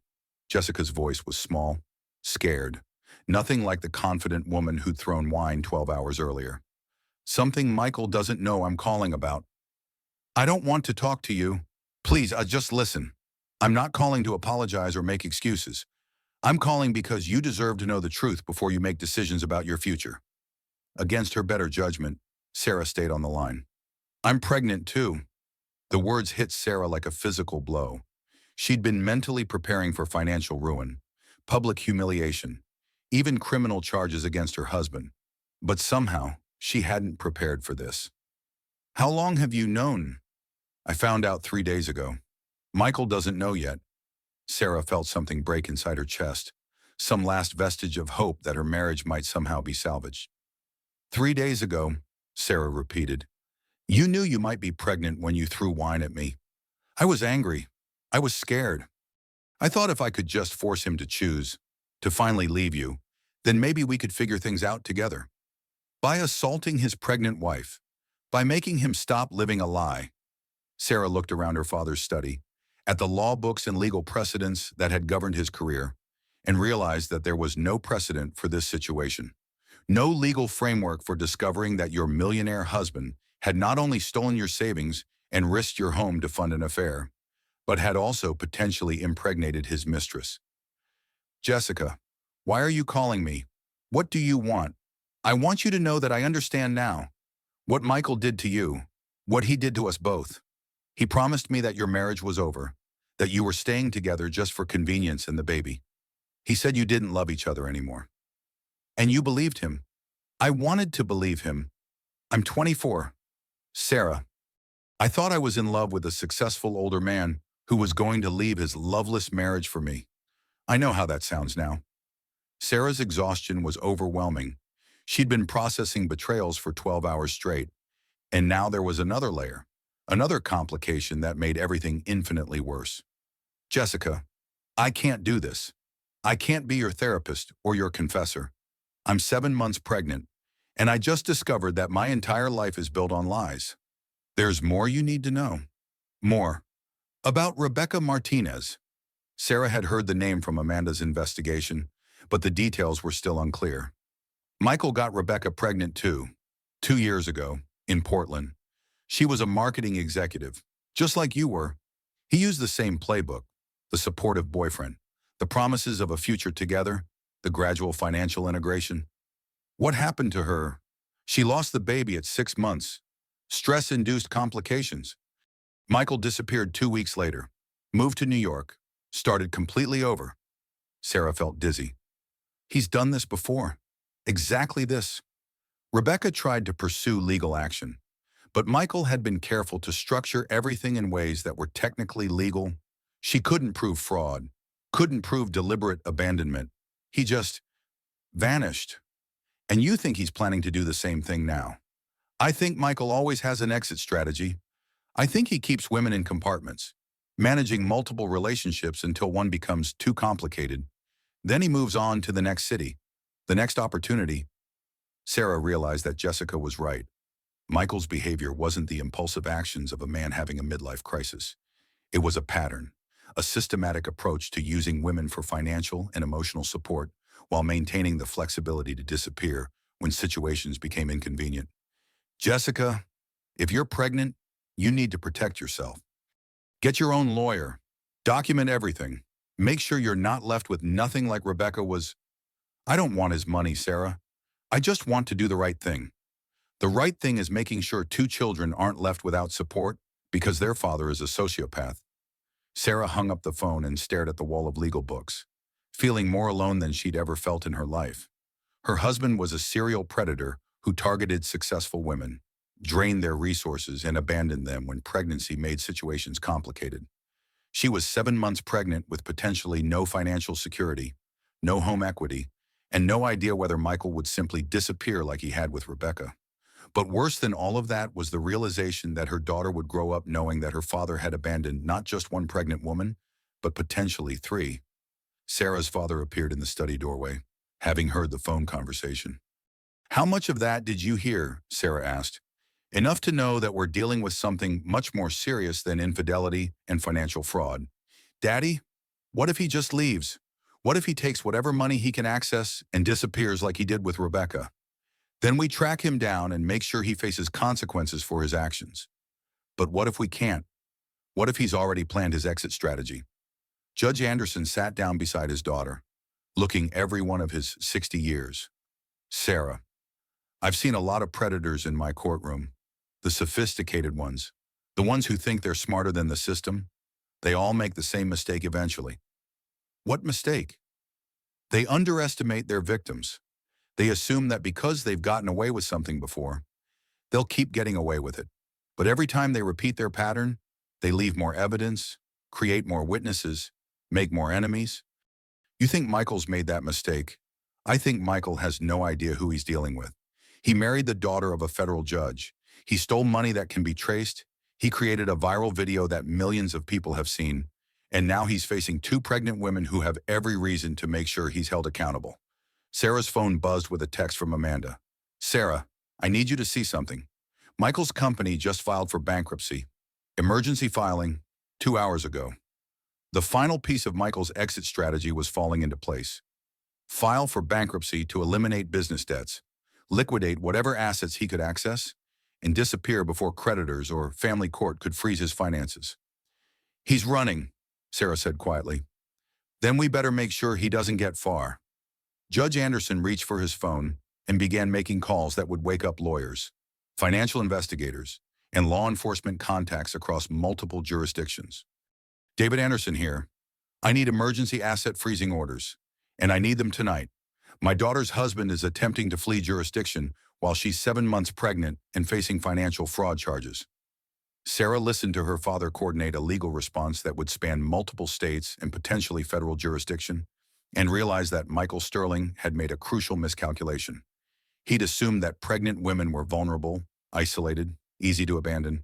Jessica's voice was small, scared, nothing like the confident woman who'd thrown wine 12 hours earlier. Something Michael doesn't know I'm calling about. I don't want to talk to you. Please, just listen. I'm not calling to apologize or make excuses. I'm calling because you deserve to know the truth before you make decisions about your future. Against her better judgment, Sarah stayed on the line. I'm pregnant too. The words hit Sarah like a physical blow. She'd been mentally preparing for financial ruin, public humiliation, even criminal charges against her husband. But somehow, she hadn't prepared for this. How long have you known? I found out 3 days ago. Michael doesn't know yet. Sarah felt something break inside her chest, some last vestige of hope that her marriage might somehow be salvaged. 3 days ago, Sarah repeated. You knew you might be pregnant when you threw wine at me. I was angry. I was scared. I thought if I could just force him to choose, to finally leave you, then maybe we could figure things out together. By assaulting his pregnant wife, by making him stop living a lie. Sarah looked around her father's study, at the law books and legal precedents that had governed his career, and realized that there was no precedent for this situation. No legal framework for discovering that your millionaire husband had not only stolen your savings and risked your home to fund an affair, but had also potentially impregnated his mistress. Jessica, why are you calling me? What do you want? I want you to know that I understand now. What Michael did to you, what he did to us both. He promised me that your marriage was over, that you were staying together just for convenience and the baby. He said you didn't love each other anymore. And you believed him. I wanted to believe him. I'm 24. Sarah, I thought I was in love with a successful older man who was going to leave his loveless marriage for me. I know how that sounds now. Sarah's exhaustion was overwhelming. She'd been processing betrayals for 12 hours straight, and now there was another layer, another complication that made everything infinitely worse. Jessica, I can't do this. I can't be your therapist or your confessor. I'm 7 months pregnant, and I just discovered that my entire life is built on lies. There's more you need to know. More. About Rebecca Martinez. Sarah had heard the name from Amanda's investigation, but the details were still unclear. Michael got Rebecca pregnant too, 2 years ago, in Portland. She was a marketing executive, just like you were. He used the same playbook, the supportive boyfriend, the promises of a future together, the gradual financial integration. What happened to her? She lost the baby at 6 months. Stress-induced complications. Michael disappeared 2 weeks later, moved to New York, started completely over. Sarah felt dizzy. He's done this before. Exactly this. Rebecca tried to pursue legal action, but Michael had been careful to structure everything in ways that were technically legal. She couldn't prove fraud, couldn't prove deliberate abandonment. He just vanished. And you think he's planning to do the same thing now. I think Michael always has an exit strategy. I think he keeps women in compartments, managing multiple relationships until one becomes too complicated. Then he moves on to the next city, the next opportunity. Sarah realized that Jessica was right. Michael's behavior wasn't the impulsive actions of a man having a midlife crisis. It was a pattern, a systematic approach to using women for financial and emotional support while maintaining the flexibility to disappear when situations became inconvenient. Jessica, if you're pregnant, you need to protect yourself. Get your own lawyer. Document everything. Make sure you're not left with nothing like Rebecca was. I don't want his money, Sarah. I just want to do the right thing. The right thing is making sure 2 children aren't left without support because their father is a sociopath. Sarah hung up the phone and stared at the wall of legal books, feeling more alone than she'd ever felt in her life. Her husband was a serial predator who targeted successful women, drained their resources, and abandoned them when pregnancy made situations complicated. She was 7 months pregnant with potentially no financial security, no home equity, and no idea whether Michael would simply disappear like he had with Rebecca. But worse than all of that was the realization that her daughter would grow up knowing that her father had abandoned not just one pregnant woman, but potentially 3. Sarah's father appeared in the study doorway, having heard the phone conversation. How much of that did you hear? Sarah asked. Enough to know that we're dealing with something much more serious than infidelity and financial fraud. Daddy, what if he just leaves? What if he takes whatever money he can access and disappears like he did with Rebecca? Then we track him down and make sure he faces consequences for his actions. But what if we can't? What if he's already planned his exit strategy? Judge Anderson sat down beside his daughter, looking every one of his 60 years. Sarah, I've seen a lot of predators in my courtroom. The sophisticated ones, the ones who think they're smarter than the system, they all make the same mistake eventually. What mistake? They underestimate their victims. They assume that because they've gotten away with something before, they'll keep getting away with it. But every time they repeat their pattern, they leave more evidence, create more witnesses, make more enemies. You think Michael's made that mistake? I think Michael has no idea who he's dealing with. He married the daughter of a federal judge. He stole money that can be traced. He created a viral video that millions of people have seen. And now he's facing two pregnant women who have every reason to make sure he's held accountable. Sarah's phone buzzed with a text from Amanda. Sarah, I need you to see something. Michael's company just filed for bankruptcy. Emergency filing 2 hours ago. The final piece of Michael's exit strategy was falling into place. File for bankruptcy to eliminate business debts, liquidate whatever assets he could access, and disappear before creditors or family court could freeze his finances. He's running, Sarah said quietly. Then we better make sure he doesn't get far. Judge Anderson reached for his phone and began making calls that would wake up lawyers, financial investigators, and law enforcement contacts across multiple jurisdictions. David Anderson here. I need emergency asset freezing orders, and I need them tonight. My daughter's husband is attempting to flee jurisdiction while she's 7 months pregnant and facing financial fraud charges. Sarah listened to her father coordinate a legal response that would span multiple states and potentially federal jurisdiction, and realized that Michael Sterling had made a crucial miscalculation. He'd assumed that pregnant women were vulnerable, isolated, easy to abandon.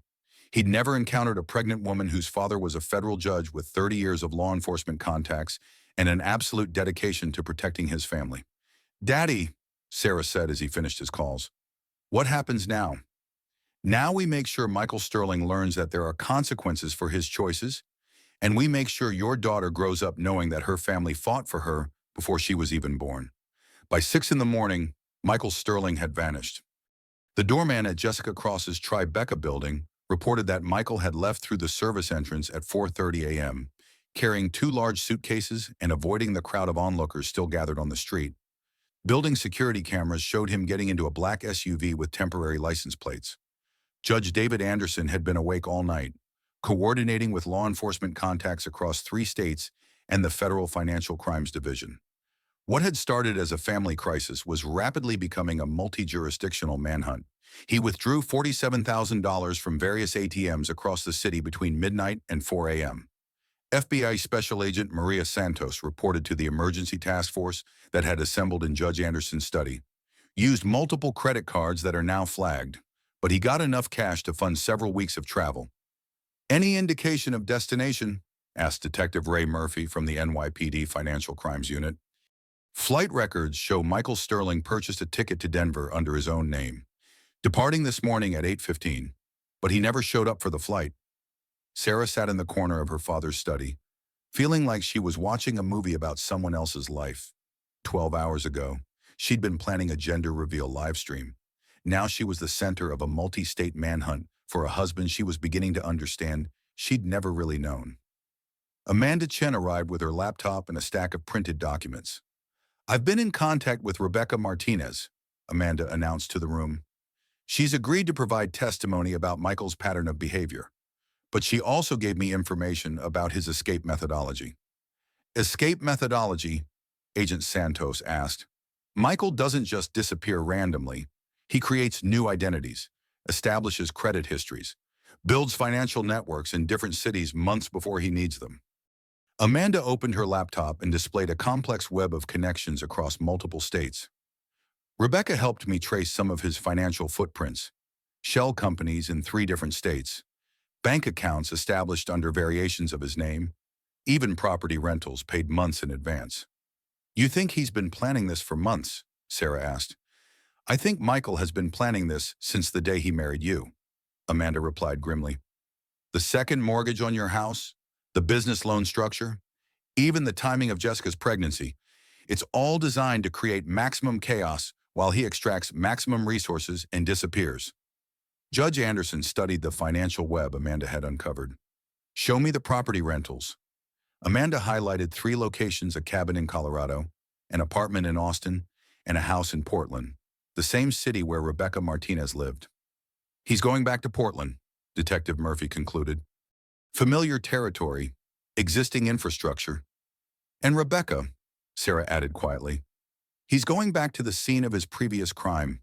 He'd never encountered a pregnant woman whose father was a federal judge with 30 years of law enforcement contacts and an absolute dedication to protecting his family. Daddy, Sarah said as he finished his calls, what happens now? Now we make sure Michael Sterling learns that there are consequences for his choices, and we make sure your daughter grows up knowing that her family fought for her before she was even born. By 6 a.m, Michael Sterling had vanished. The doorman at Jessica Cross's Tribeca building reported that Michael had left through the service entrance at 4:30 a.m., carrying 2 large suitcases and avoiding the crowd of onlookers still gathered on the street. Building security cameras showed him getting into a black SUV with temporary license plates. Judge David Anderson had been awake all night, coordinating with law enforcement contacts across 3 states and the Federal Financial Crimes Division. What had started as a family crisis was rapidly becoming a multi-jurisdictional manhunt. He withdrew $47,000 from various ATMs across the city between midnight and 4 a.m. FBI Special Agent Maria Santos reported to the emergency task force that had assembled in Judge Anderson's study. Used multiple credit cards that are now flagged, but he got enough cash to fund several weeks of travel. Any indication of destination? Asked Detective Ray Murphy from the NYPD Financial Crimes Unit. Flight records show Michael Sterling purchased a ticket to Denver under his own name, departing this morning at 8:15, but he never showed up for the flight. Sarah sat in the corner of her father's study, feeling like she was watching a movie about someone else's life. 12 hours ago, she'd been planning a gender reveal livestream. Now she was the center of a multi-state manhunt for a husband she was beginning to understand she'd never really known. Amanda Chen arrived with her laptop and a stack of printed documents. I've been in contact with Rebecca Martinez, Amanda announced to the room. She's agreed to provide testimony about Michael's pattern of behavior, but she also gave me information about his escape methodology. Escape methodology? Agent Santos asked. Michael doesn't just disappear randomly. He creates new identities, establishes credit histories, builds financial networks in different cities months before he needs them. Amanda opened her laptop and displayed a complex web of connections across multiple states. Rebecca helped me trace some of his financial footprints, shell companies in 3 different states, bank accounts established under variations of his name, even property rentals paid months in advance. You think he's been planning this for months? Sarah asked. I think Michael has been planning this since the day he married you, Amanda replied grimly. The second mortgage on your house, the business loan structure, even the timing of Jessica's pregnancy, it's all designed to create maximum chaos while he extracts maximum resources and disappears. Judge Anderson studied the financial web Amanda had uncovered. Show me the property rentals. Amanda highlighted 3 locations: a cabin in Colorado, an apartment in Austin, and a house in Portland, the same city where Rebecca Martinez lived. He's going back to Portland, Detective Murphy concluded. Familiar territory, existing infrastructure. And Rebecca, Sarah added quietly. He's going back to the scene of his previous crime.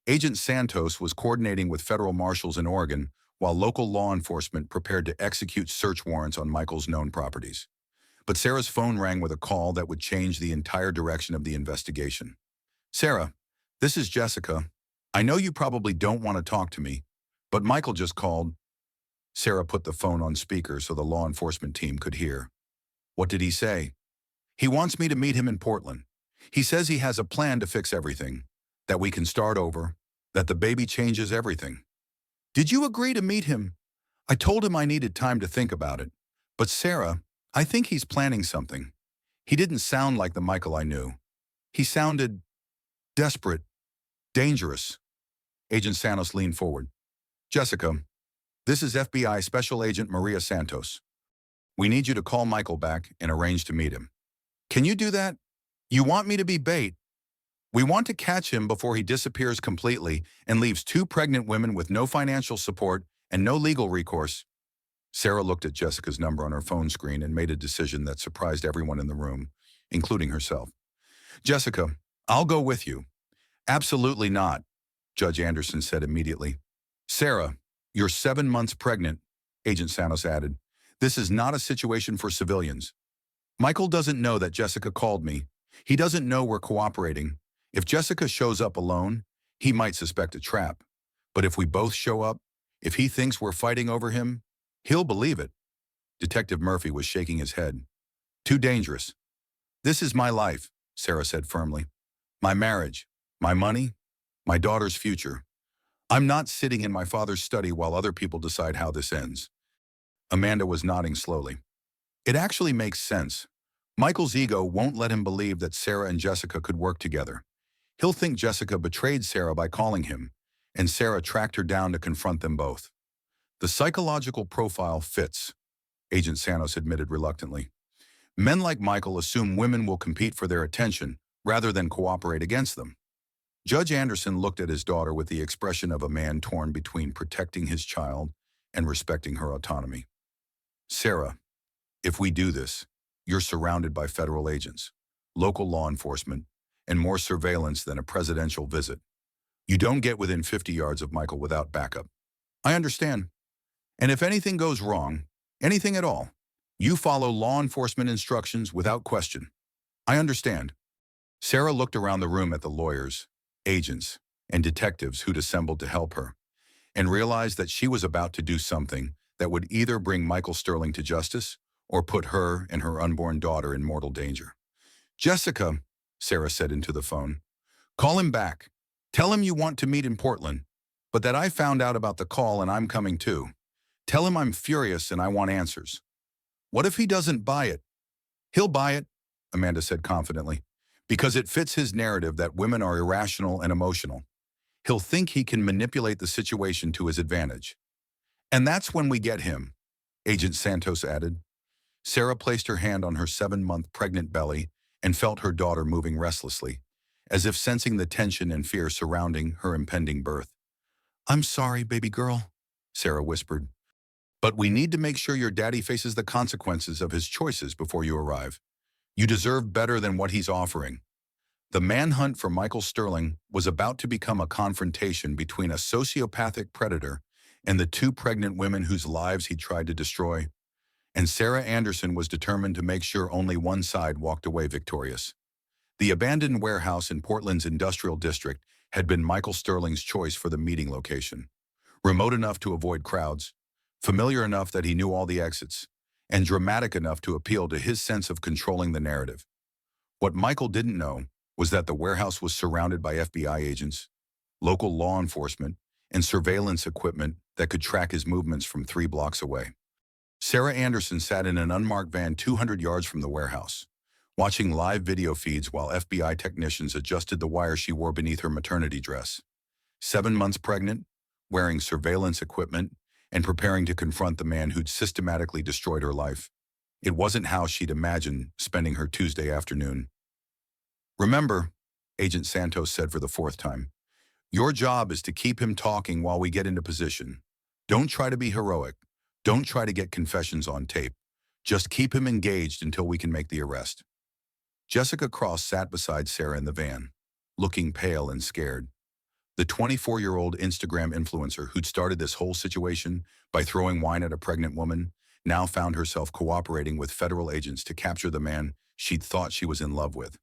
Agent Santos was coordinating with federal marshals in Oregon while local law enforcement prepared to execute search warrants on Michael's known properties. But Sarah's phone rang with a call that would change the entire direction of the investigation. Sarah, this is Jessica. I know you probably don't want to talk to me, But Michael just called. Sarah put the phone on speaker so the law enforcement team could hear. What did he say? He wants me to meet him in Portland. He says he has a plan to fix everything, that we can start over, that the baby changes everything. Did you agree to meet him? I told him I needed time to think about it. But Sarah, I think he's planning something. He didn't sound like the Michael I knew. He sounded desperate, dangerous. Agent Santos leaned forward. Jessica, this is FBI Special Agent Maria Santos. We need you to call Michael back and arrange to meet him. Can you do that? You want me to be bait? We want to catch him before he disappears completely and leaves two pregnant women with no financial support and no legal recourse. Sarah looked at Jessica's number on her phone screen and made a decision that surprised everyone in the room, including herself. Jessica, I'll go with you. Absolutely not, Judge Anderson said immediately. Sarah, you're 7 months pregnant, Agent Santos added. This is not a situation for civilians. Michael doesn't know that Jessica called me. He doesn't know we're cooperating. If Jessica shows up alone, he might suspect a trap. But if we both show up, if he thinks we're fighting over him, he'll believe it. Detective Murphy was shaking his head. Too dangerous. This is my life, Sarah said firmly. My marriage, my money, my daughter's future. I'm not sitting in my father's study while other people decide how this ends. Amanda was nodding slowly. It actually makes sense. Michael's ego won't let him believe that Sarah and Jessica could work together. He'll think Jessica betrayed Sarah by calling him, and Sarah tracked her down to confront them both. The psychological profile fits, Agent Santos admitted reluctantly. Men like Michael assume women will compete for their attention rather than cooperate against them. Judge Anderson looked at his daughter with the expression of a man torn between protecting his child and respecting her autonomy. Sarah, if we do this, you're surrounded by federal agents, local law enforcement, and more surveillance than a presidential visit. You don't get within 50 yards of Michael without backup. I understand. And if anything goes wrong, anything at all, you follow law enforcement instructions without question. I understand. Sarah looked around the room at the lawyers, agents, and detectives who'd assembled to help her, and realized that she was about to do something that would either bring Michael Sterling to justice or put her and her unborn daughter in mortal danger. Jessica, Sarah said into the phone, call him back. Tell him you want to meet in Portland, but that I found out about the call and I'm coming too. Tell him I'm furious and I want answers. What if he doesn't buy it? He'll buy it, Amanda said confidently, because it fits his narrative that women are irrational and emotional. He'll think he can manipulate the situation to his advantage. And that's when we get him, Agent Santos added. Sarah placed her hand on her 7-month pregnant belly and felt her daughter moving restlessly, as if sensing the tension and fear surrounding her impending birth. I'm sorry, baby girl, Sarah whispered. But we need to make sure your daddy faces the consequences of his choices before you arrive. You deserve better than what he's offering. The manhunt for Michael Sterling was about to become a confrontation between a sociopathic predator and the two pregnant women whose lives he tried to destroy. And Sarah Anderson was determined to make sure only one side walked away victorious. The abandoned warehouse in Portland's industrial district had been Michael Sterling's choice for the meeting location. Remote enough to avoid crowds, familiar enough that he knew all the exits, and dramatic enough to appeal to his sense of controlling the narrative. What Michael didn't know was that the warehouse was surrounded by FBI agents, local law enforcement, and surveillance equipment that could track his movements from 3 blocks away. Sarah Anderson sat in an unmarked van 200 yards from the warehouse, watching live video feeds while FBI technicians adjusted the wire she wore beneath her maternity dress. 7 months pregnant, wearing surveillance equipment, and preparing to confront the man who'd systematically destroyed her life. It wasn't how she'd imagined spending her Tuesday afternoon. Remember, Agent Santos said for the 4th time, your job is to keep him talking while we get into position. Don't try to be heroic. Don't try to get confessions on tape. Just keep him engaged until we can make the arrest. Jessica Cross sat beside Sarah in the van, looking pale and scared. The 24-year-old Instagram influencer who'd started this whole situation by throwing wine at a pregnant woman now found herself cooperating with federal agents to capture the man she'd thought she was in love with.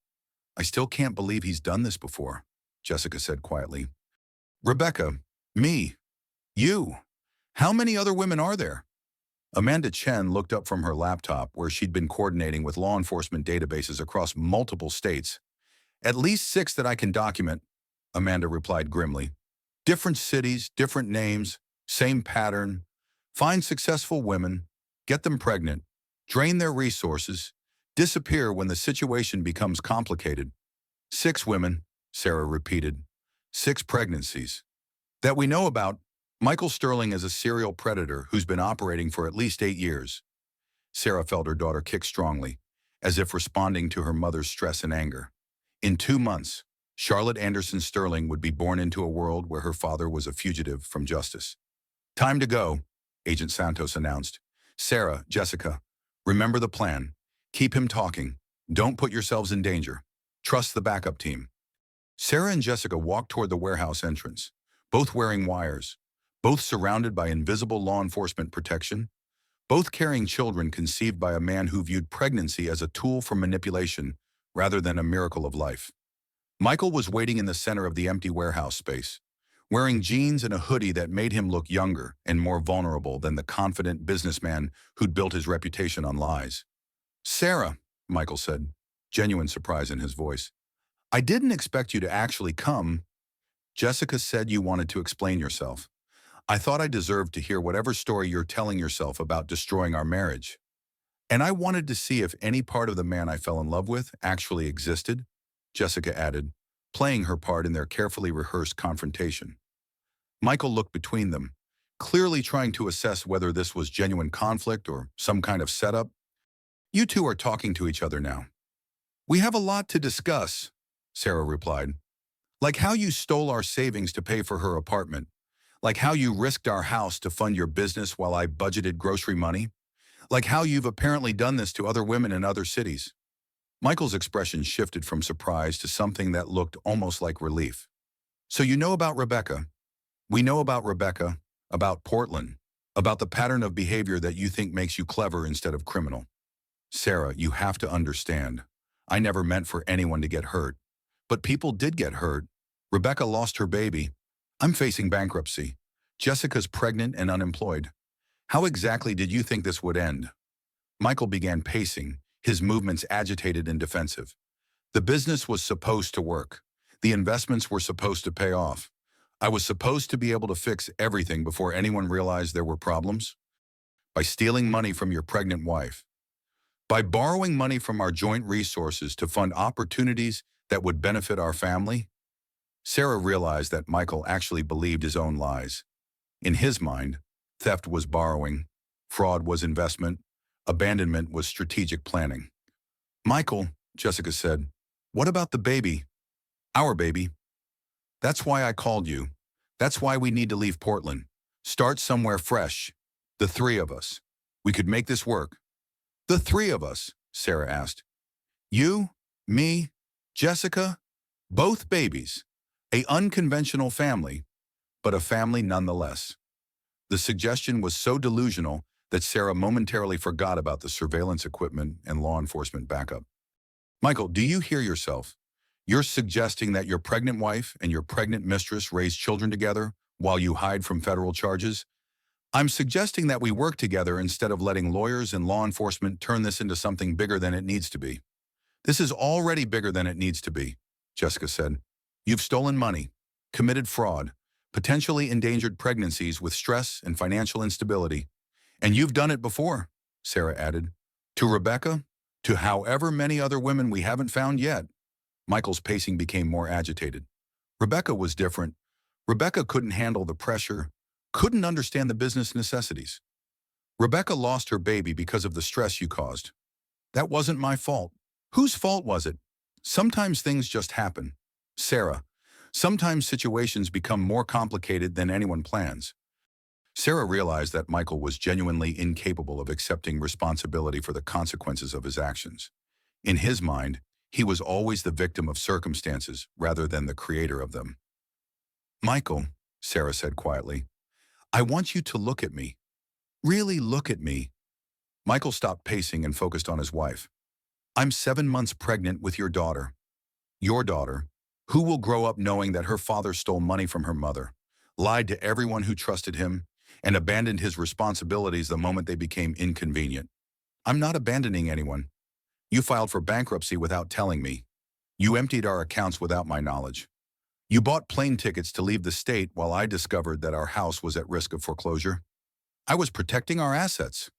I still can't believe he's done this before, Jessica said quietly. Rebecca, me. You! How many other women are there? Amanda Chen looked up from her laptop where she'd been coordinating with law enforcement databases across multiple states. At least 6 that I can document, Amanda replied grimly. Different cities, different names, same pattern. Find successful women, get them pregnant, drain their resources, disappear when the situation becomes complicated. 6 women, Sarah repeated. 6 pregnancies. That we know about, Michael Sterling is a serial predator who's been operating for at least 8 years. Sarah felt her daughter kick strongly, as if responding to her mother's stress and anger. In 2 months, Charlotte Anderson Sterling would be born into a world where her father was a fugitive from justice. Time to go, Agent Santos announced. Sarah, Jessica, remember the plan. Keep him talking. Don't put yourselves in danger. Trust the backup team. Sarah and Jessica walked toward the warehouse entrance, both wearing wires, both surrounded by invisible law enforcement protection, both carrying children conceived by a man who viewed pregnancy as a tool for manipulation rather than a miracle of life. Michael was waiting in the center of the empty warehouse space, wearing jeans and a hoodie that made him look younger and more vulnerable than the confident businessman who'd built his reputation on lies. Sarah, Michael said, genuine surprise in his voice. I didn't expect you to actually come. Jessica said you wanted to explain yourself. I thought I deserved to hear whatever story you're telling yourself about destroying our marriage. And I wanted to see if any part of the man I fell in love with actually existed, Jessica added, playing her part in their carefully rehearsed confrontation. Michael looked between them, clearly trying to assess whether this was genuine conflict or some kind of setup. You two are talking to each other now. We have a lot to discuss, Sarah replied. Like how you stole our savings to pay for her apartment. Like how you risked our house to fund your business while I budgeted grocery money. Like how you've apparently done this to other women in other cities. Michael's expression shifted from surprise to something that looked almost like relief. So you know about Rebecca. We know about Rebecca, about Portland, about the pattern of behavior that you think makes you clever instead of criminal. Sarah, you have to understand. I never meant for anyone to get hurt. But people did get hurt. Rebecca lost her baby. I'm facing bankruptcy. Jessica's pregnant and unemployed. How exactly did you think this would end? Michael began pacing, his movements agitated and defensive. The business was supposed to work. The investments were supposed to pay off. I was supposed to be able to fix everything before anyone realized there were problems. By stealing money from your pregnant wife. By borrowing money from our joint resources to fund opportunities that would benefit our family. Sarah realized that Michael actually believed his own lies. In his mind, theft was borrowing, fraud was investment, abandonment was strategic planning. Michael, Jessica said, what about the baby? Our baby. That's why I called you. That's why we need to leave Portland. Start somewhere fresh. The 3 of us. We could make this work. The 3 of us, Sarah asked. You, me, Jessica, both babies. A unconventional family, but a family nonetheless. The suggestion was so delusional that Sarah momentarily forgot about the surveillance equipment and law enforcement backup. Michael, do you hear yourself? You're suggesting that your pregnant wife and your pregnant mistress raise children together while you hide from federal charges? I'm suggesting that we work together instead of letting lawyers and law enforcement turn this into something bigger than it needs to be. This is already bigger than it needs to be, Jessica said. You've stolen money, committed fraud, potentially endangered pregnancies with stress and financial instability. And you've done it before, Sarah added. To Rebecca, to however many other women we haven't found yet. Michael's pacing became more agitated. Rebecca was different. Rebecca couldn't handle the pressure, couldn't understand the business necessities. Rebecca lost her baby because of the stress you caused. That wasn't my fault. Whose fault was it? Sometimes things just happen. Sarah, sometimes situations become more complicated than anyone plans. Sarah realized that Michael was genuinely incapable of accepting responsibility for the consequences of his actions. In his mind, he was always the victim of circumstances rather than the creator of them. Michael, Sarah said quietly, I want you to look at me. Really look at me. Michael stopped pacing and focused on his wife. I'm 7 months pregnant with your daughter, who will grow up knowing that her father stole money from her mother, lied to everyone who trusted him, and abandoned his responsibilities the moment they became inconvenient. I'm not abandoning anyone. You filed for bankruptcy without telling me. You emptied our accounts without my knowledge. You bought plane tickets to leave the state while I discovered that our house was at risk of foreclosure. I was protecting our assets.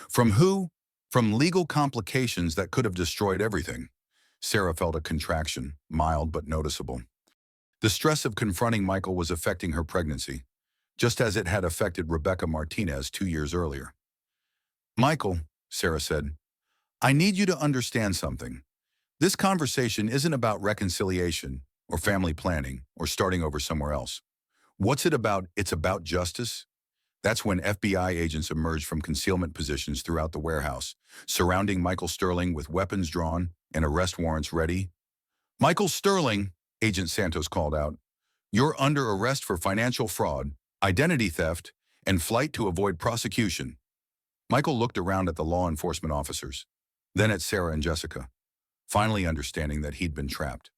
From who? From legal complications that could have destroyed everything. Sarah felt a contraction, mild but noticeable. The stress of confronting Michael was affecting her pregnancy, just as it had affected Rebecca Martinez 2 years earlier. Michael, Sarah said, I need you to understand something. This conversation isn't about reconciliation or family planning or starting over somewhere else. What's it about? It's about justice. That's when FBI agents emerged from concealment positions throughout the warehouse, surrounding Michael Sterling with weapons drawn and arrest warrants ready. Michael Sterling, Agent Santos called out, you're under arrest for financial fraud, identity theft, and flight to avoid prosecution. Michael looked around at the law enforcement officers, then at Sarah and Jessica, finally understanding that he'd been trapped.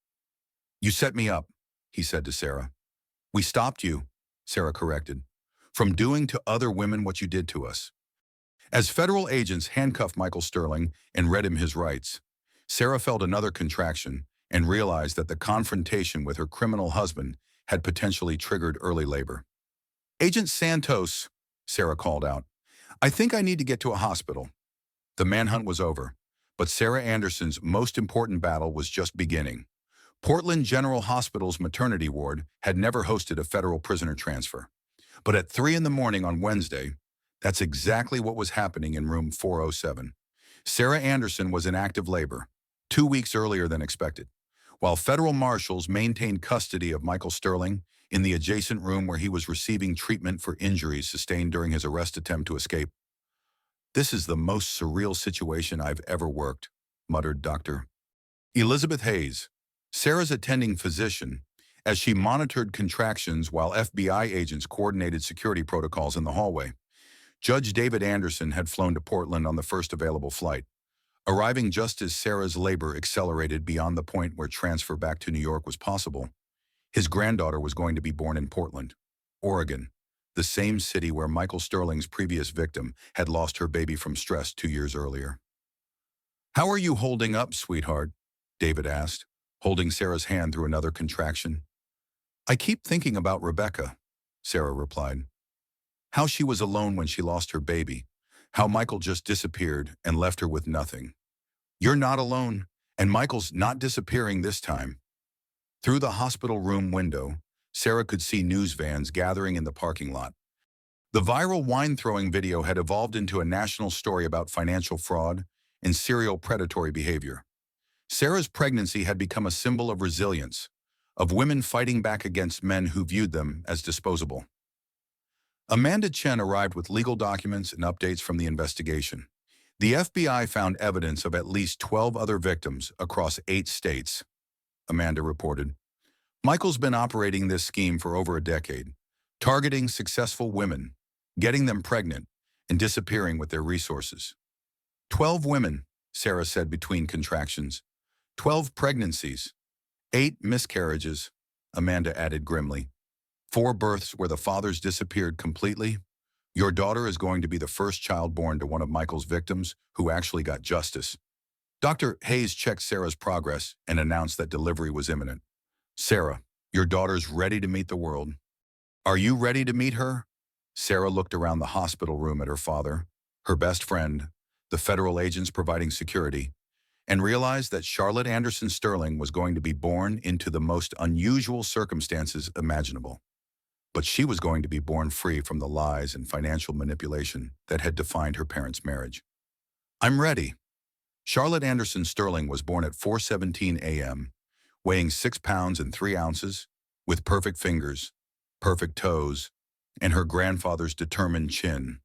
You set me up, he said to Sarah. We stopped you, Sarah corrected, from doing to other women what you did to us. As federal agents handcuffed Michael Sterling and read him his rights, Sarah felt another contraction and realized that the confrontation with her criminal husband had potentially triggered early labor. Agent Santos, Sarah called out, I think I need to get to a hospital. The manhunt was over, but Sarah Anderson's most important battle was just beginning. Portland General Hospital's maternity ward had never hosted a federal prisoner transfer. But at 3 in the morning on Wednesday, that's exactly what was happening in room 407. Sarah Anderson was in active labor, 2 weeks earlier than expected, while federal marshals maintained custody of Michael Sterling in the adjacent room where he was receiving treatment for injuries sustained during his arrest attempt to escape. This is the most surreal situation I've ever worked, muttered Dr. Elizabeth Hayes, Sarah's attending physician, as she monitored contractions while FBI agents coordinated security protocols in the hallway. Judge David Anderson had flown to Portland on the first available flight, arriving just as Sarah's labor accelerated beyond the point where transfer back to New York was possible. His granddaughter was going to be born in Portland, Oregon, the same city where Michael Sterling's previous victim had lost her baby from stress 2 years earlier. How are you holding up, sweetheart? David asked, holding Sarah's hand through another contraction. I keep thinking about Rebecca, Sarah replied. How she was alone when she lost her baby. How Michael just disappeared and left her with nothing. You're not alone, and Michael's not disappearing this time. Through the hospital room window, Sarah could see news vans gathering in the parking lot. The viral wine-throwing video had evolved into a national story about financial fraud and serial predatory behavior. Sarah's pregnancy had become a symbol of resilience, of women fighting back against men who viewed them as disposable. Amanda Chen arrived with legal documents and updates from the investigation. The FBI found evidence of at least 12 other victims across 8 states, Amanda reported. Michael's been operating this scheme for over a decade, targeting successful women, getting them pregnant, and disappearing with their resources. 12 women, Sarah said between contractions. 12 pregnancies. 8 miscarriages, Amanda added grimly. 4 births where the fathers disappeared completely. Your daughter is going to be the first child born to one of Michael's victims who actually got justice. Dr. Hayes checked Sarah's progress and announced that delivery was imminent. Sarah, your daughter's ready to meet the world. Are you ready to meet her? Sarah looked around the hospital room at her father, her best friend, the federal agents providing security, and realized that Charlotte Anderson Sterling was going to be born into the most unusual circumstances imaginable. But she was going to be born free from the lies and financial manipulation that had defined her parents' marriage. I'm ready. Charlotte Anderson Sterling was born at 4:17 a.m., weighing 6 pounds and 3 ounces, with perfect fingers, perfect toes, and her grandfather's determined chin.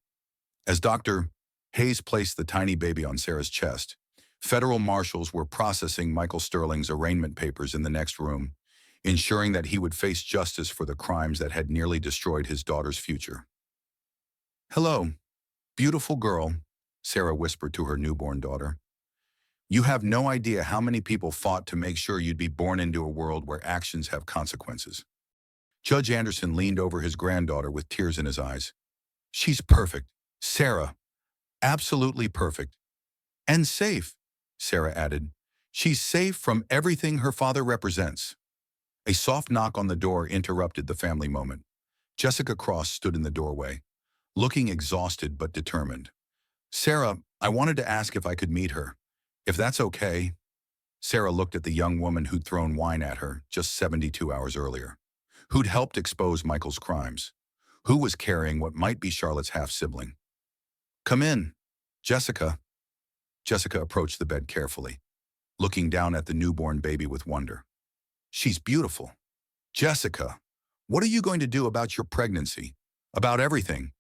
As Dr. Hayes placed the tiny baby on Sarah's chest, federal marshals were processing Michael Sterling's arraignment papers in the next room, ensuring that he would face justice for the crimes that had nearly destroyed his daughter's future. Hello, beautiful girl, Sarah whispered to her newborn daughter. You have no idea how many people fought to make sure you'd be born into a world where actions have consequences. Judge Anderson leaned over his granddaughter with tears in his eyes. She's perfect. Sarah, absolutely perfect. And safe, Sarah added. She's safe from everything her father represents. A soft knock on the door interrupted the family moment. Jessica Cross stood in the doorway, looking exhausted but determined. Sarah, I wanted to ask if I could meet her. If that's okay. Sarah looked at the young woman who'd thrown wine at her just 72 hours earlier, who'd helped expose Michael's crimes, who was carrying what might be Charlotte's half-sibling. Come in, Jessica. Jessica approached the bed carefully, looking down at the newborn baby with wonder. She's beautiful. Jessica, what are you going to do about your pregnancy? About everything?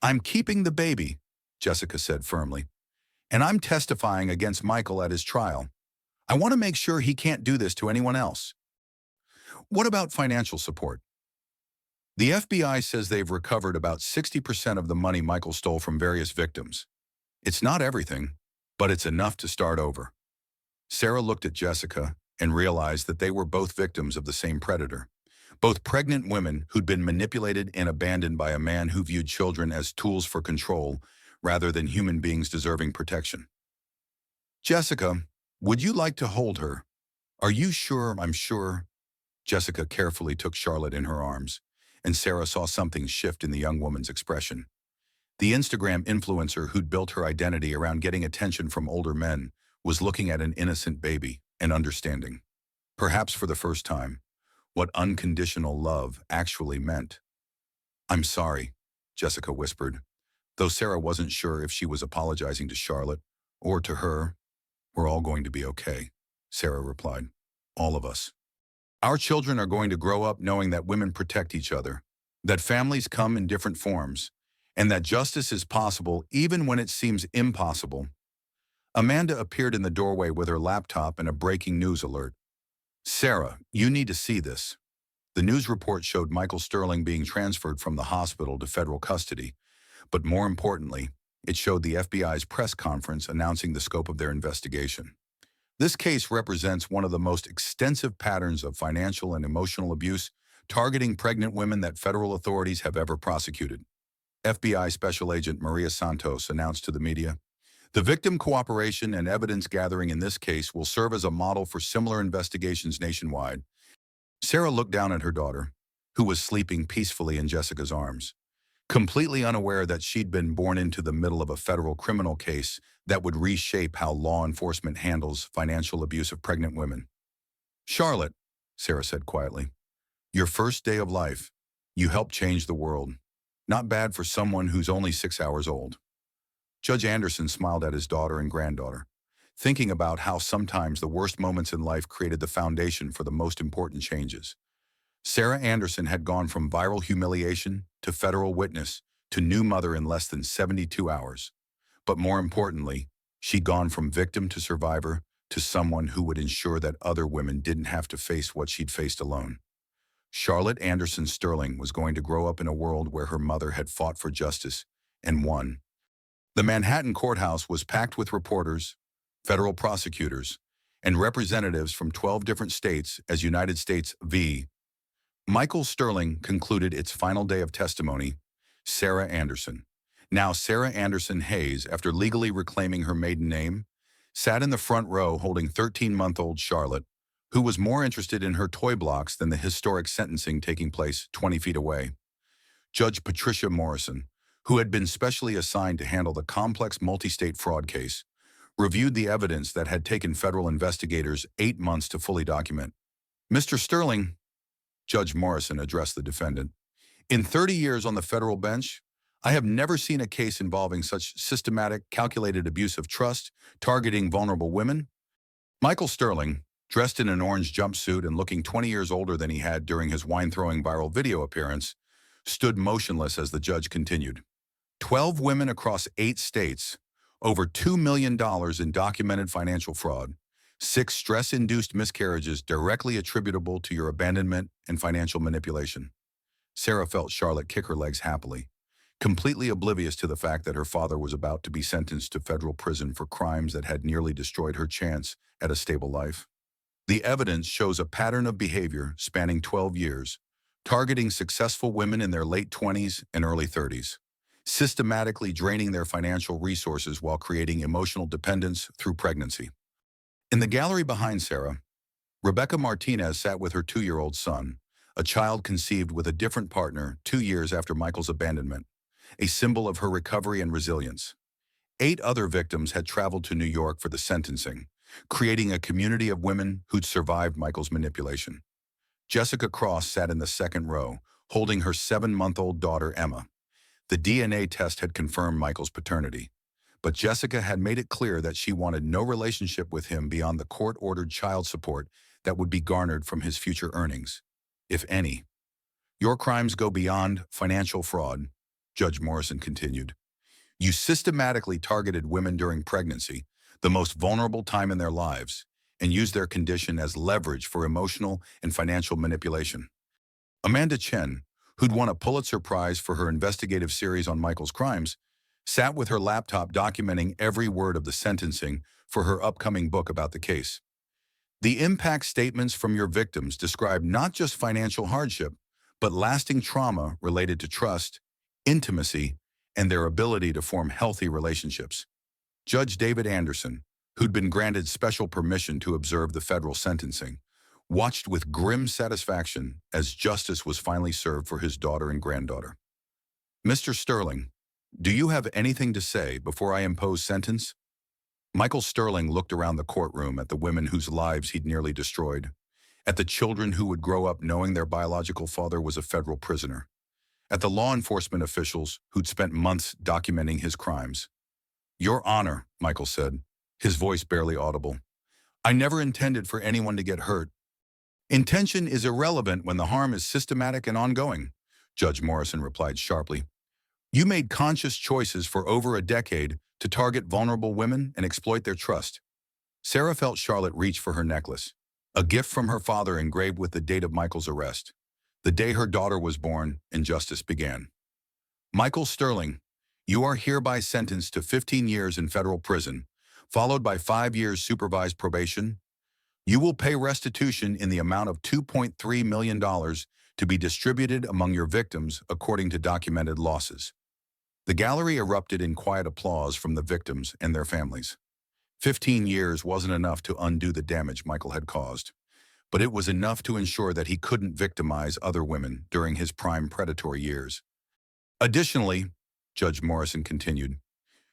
I'm keeping the baby, Jessica said firmly, and I'm testifying against Michael at his trial. I want to make sure he can't do this to anyone else. What about financial support? The FBI says they've recovered about 60% of the money Michael stole from various victims. It's not everything, but it's enough to start over. Sarah looked at Jessica and realized that they were both victims of the same predator. Both pregnant women who'd been manipulated and abandoned by a man who viewed children as tools for control rather than human beings deserving protection. Jessica, would you like to hold her? Are you sure? I'm sure. Jessica carefully took Charlotte in her arms, and Sarah saw something shift in the young woman's expression. The Instagram influencer who'd built her identity around getting attention from older men was looking at an innocent baby and understanding, perhaps for the first time, what unconditional love actually meant. I'm sorry, Jessica whispered, though Sarah wasn't sure if she was apologizing to Charlotte or to her. We're all going to be okay, Sarah replied. All of us. Our children are going to grow up knowing that women protect each other, that families come in different forms, and that justice is possible even when it seems impossible. Amanda appeared in the doorway with her laptop and a breaking news alert. Sarah, you need to see this. The news report showed Michael Sterling being transferred from the hospital to federal custody, but more importantly, it showed the FBI's press conference announcing the scope of their investigation. This case represents one of the most extensive patterns of financial and emotional abuse targeting pregnant women that federal authorities have ever prosecuted. FBI Special Agent Maria Santos announced to the media, the victim cooperation and evidence gathering in this case will serve as a model for similar investigations nationwide. Sarah looked down at her daughter, who was sleeping peacefully in Jessica's arms, completely unaware that she'd been born into the middle of a federal criminal case that would reshape how law enforcement handles financial abuse of pregnant women. Charlotte, Sarah said quietly, your first day of life, you helped change the world. Not bad for someone who's only 6 hours old. Judge Anderson smiled at his daughter and granddaughter, thinking about how sometimes the worst moments in life created the foundation for the most important changes. Sarah Anderson had gone from viral humiliation to federal witness to new mother in less than 72 hours. But more importantly, she'd gone from victim to survivor to someone who would ensure that other women didn't have to face what she'd faced alone. Charlotte Anderson Sterling was going to grow up in a world where her mother had fought for justice and won. The Manhattan courthouse was packed with reporters, federal prosecutors, and representatives from 12 different states as United States v. Michael Sterling concluded its final day of testimony. Sarah Anderson, now Sarah Anderson Hayes, after legally reclaiming her maiden name, sat in the front row holding 13-month-old Charlotte, who was more interested in her toy blocks than the historic sentencing taking place 20 feet away. Judge Patricia Morrison, who had been specially assigned to handle the complex multi-state fraud case, reviewed the evidence that had taken federal investigators 8 months to fully document. Mr. Sterling, Judge Morrison addressed the defendant, in 30 years on the federal bench, I have never seen a case involving such systematic, calculated abuse of trust, targeting vulnerable women. Michael Sterling, dressed in an orange jumpsuit and looking 20 years older than he had during his wine-throwing viral video appearance, stood motionless as the judge continued. 12 women across 8 states, over $2 million in documented financial fraud, 6 stress-induced miscarriages directly attributable to your abandonment and financial manipulation. Sarah felt Charlotte kick her legs happily, completely oblivious to the fact that her father was about to be sentenced to federal prison for crimes that had nearly destroyed her chance at a stable life. The evidence shows a pattern of behavior spanning 12 years, targeting successful women in their late 20s and early 30s, systematically draining their financial resources while creating emotional dependence through pregnancy. In the gallery behind Sarah, Rebecca Martinez sat with her 2-year-old son, a child conceived with a different partner 2 years after Michael's abandonment, a symbol of her recovery and resilience. 8 other victims had traveled to New York for the sentencing, creating a community of women who'd survived Michael's manipulation. Jessica Cross sat in the second row, holding her 7-month-old daughter Emma. The DNA test had confirmed Michael's paternity, but Jessica had made it clear that she wanted no relationship with him beyond the court-ordered child support that would be garnered from his future earnings, if any. Your crimes go beyond financial fraud, Judge Morrison continued. You systematically targeted women during pregnancy, the most vulnerable time in their lives, and used their condition as leverage for emotional and financial manipulation. Amanda Chen, who'd won a Pulitzer Prize for her investigative series on Michael's crimes, sat with her laptop documenting every word of the sentencing for her upcoming book about the case. The impact statements from your victims describe not just financial hardship, but lasting trauma related to trust, intimacy, and their ability to form healthy relationships. Judge David Anderson, who'd been granted special permission to observe the federal sentencing, watched with grim satisfaction as justice was finally served for his daughter and granddaughter. Mr. Sterling, do you have anything to say before I impose sentence? Michael Sterling looked around the courtroom at the women whose lives he'd nearly destroyed, at the children who would grow up knowing their biological father was a federal prisoner, at the law enforcement officials who'd spent months documenting his crimes. Your Honor, Michael said, his voice barely audible. I never intended for anyone to get hurt. Intention is irrelevant when the harm is systematic and ongoing, Judge Morrison replied sharply. You made conscious choices for over a decade to target vulnerable women and exploit their trust. Sarah felt Charlotte reach for her necklace, a gift from her father engraved with the date of Michael's arrest, the day her daughter was born and justice began. Michael Sterling, you are hereby sentenced to 15 years in federal prison, followed by 5 years supervised probation. You will pay restitution in the amount of $2.3 million to be distributed among your victims according to documented losses. The gallery erupted in quiet applause from the victims and their families. 15 years wasn't enough to undo the damage Michael had caused, but it was enough to ensure that he couldn't victimize other women during his prime predatory years. Additionally, Judge Morrison continued,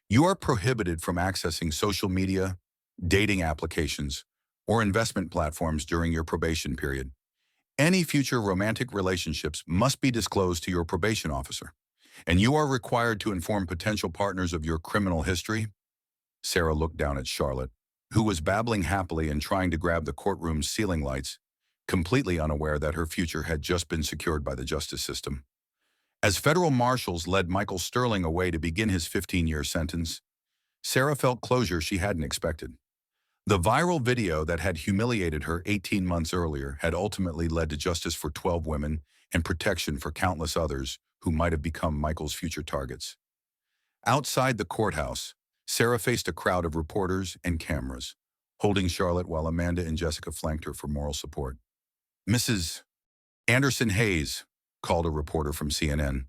you are prohibited from accessing social media, dating applications, or investment platforms during your probation period. Any future romantic relationships must be disclosed to your probation officer, and you are required to inform potential partners of your criminal history. Sarah looked down at Charlotte, who was babbling happily and trying to grab the courtroom's ceiling lights, completely unaware that her future had just been secured by the justice system. As federal marshals led Michael Sterling away to begin his 15-year sentence, Sarah felt closure she hadn't expected. The viral video that had humiliated her 18 months earlier had ultimately led to justice for 12 women and protection for countless others who might have become Michael's future targets. Outside the courthouse, Sarah faced a crowd of reporters and cameras, holding Charlotte while Amanda and Jessica flanked her for moral support. Mrs. Anderson Hayes, called a reporter from CNN.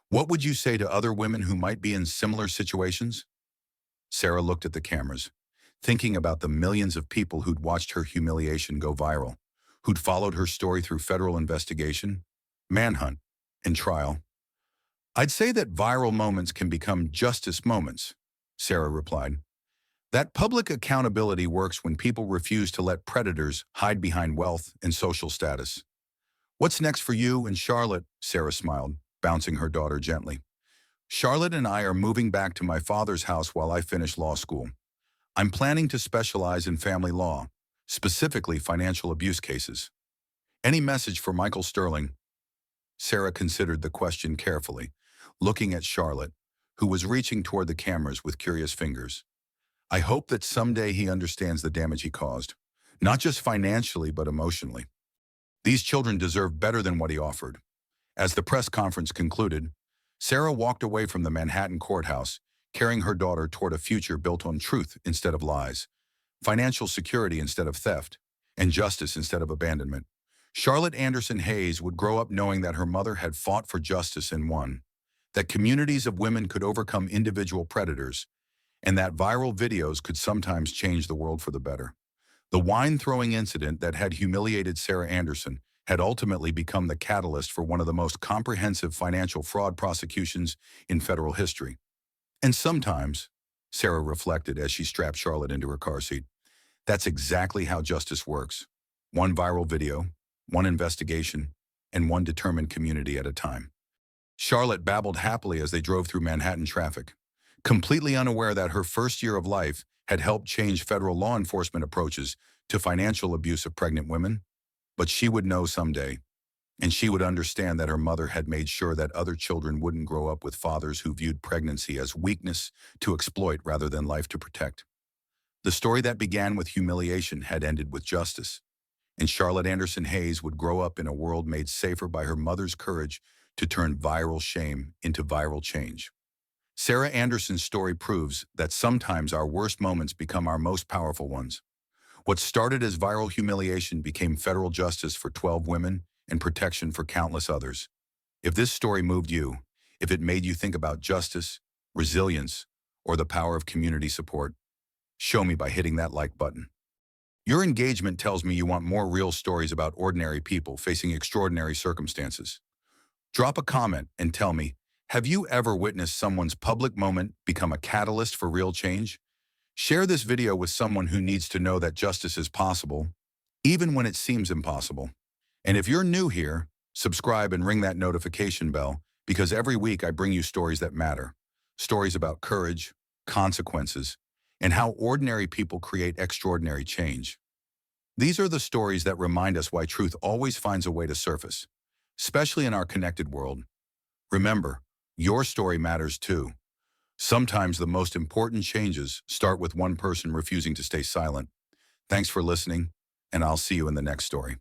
What would you say to other women who might be in similar situations? Sarah looked at the cameras, thinking about the millions of people who'd watched her humiliation go viral, who'd followed her story through federal investigation, manhunt, and trial. I'd say that viral moments can become justice moments, Sarah replied. That public accountability works when people refuse to let predators hide behind wealth and social status. What's next for you and Charlotte? Sarah smiled, bouncing her daughter gently. Charlotte and I are moving back to my father's house while I finish law school. I'm planning to specialize in family law, specifically financial abuse cases. Any message for Michael Sterling? Sarah considered the question carefully, looking at Charlotte, who was reaching toward the cameras with curious fingers. I hope that someday he understands the damage he caused, not just financially but emotionally. These children deserve better than what he offered. As the press conference concluded, Sarah walked away from the Manhattan courthouse, carrying her daughter toward a future built on truth instead of lies, financial security instead of theft, and justice instead of abandonment. Charlotte Anderson Hayes would grow up knowing that her mother had fought for justice and won, that communities of women could overcome individual predators, and that viral videos could sometimes change the world for the better. The wine-throwing incident that had humiliated Sarah Anderson had ultimately become the catalyst for one of the most comprehensive financial fraud prosecutions in federal history. And sometimes, Sarah reflected as she strapped Charlotte into her car seat, that's exactly how justice works. One viral video, one investigation, and one determined community at a time. Charlotte babbled happily as they drove through Manhattan traffic, completely unaware that her first year of life had helped change federal law enforcement approaches to financial abuse of pregnant women. But she would know someday, and she would understand that her mother had made sure that other children wouldn't grow up with fathers who viewed pregnancy as weakness to exploit rather than life to protect. The story that began with humiliation had ended with justice, and Charlotte Anderson Hayes would grow up in a world made safer by her mother's courage to turn viral shame into viral change. Sarah Anderson's story proves that sometimes our worst moments become our most powerful ones. What started as viral humiliation became federal justice for 12 women and protection for countless others. If this story moved you, if it made you think about justice, resilience, or the power of community support, show me by hitting that like button. Your engagement tells me you want more real stories about ordinary people facing extraordinary circumstances. Drop a comment and tell me, have you ever witnessed someone's public moment become a catalyst for real change? Share this video with someone who needs to know that justice is possible, even when it seems impossible. And if you're new here, subscribe and ring that notification bell, because every week I bring you stories that matter. Stories about courage, consequences, and how ordinary people create extraordinary change. These are the stories that remind us why truth always finds a way to surface, especially in our connected world. Remember, your story matters too. Sometimes the most important changes start with one person refusing to stay silent. Thanks for listening, and I'll see you in the next story.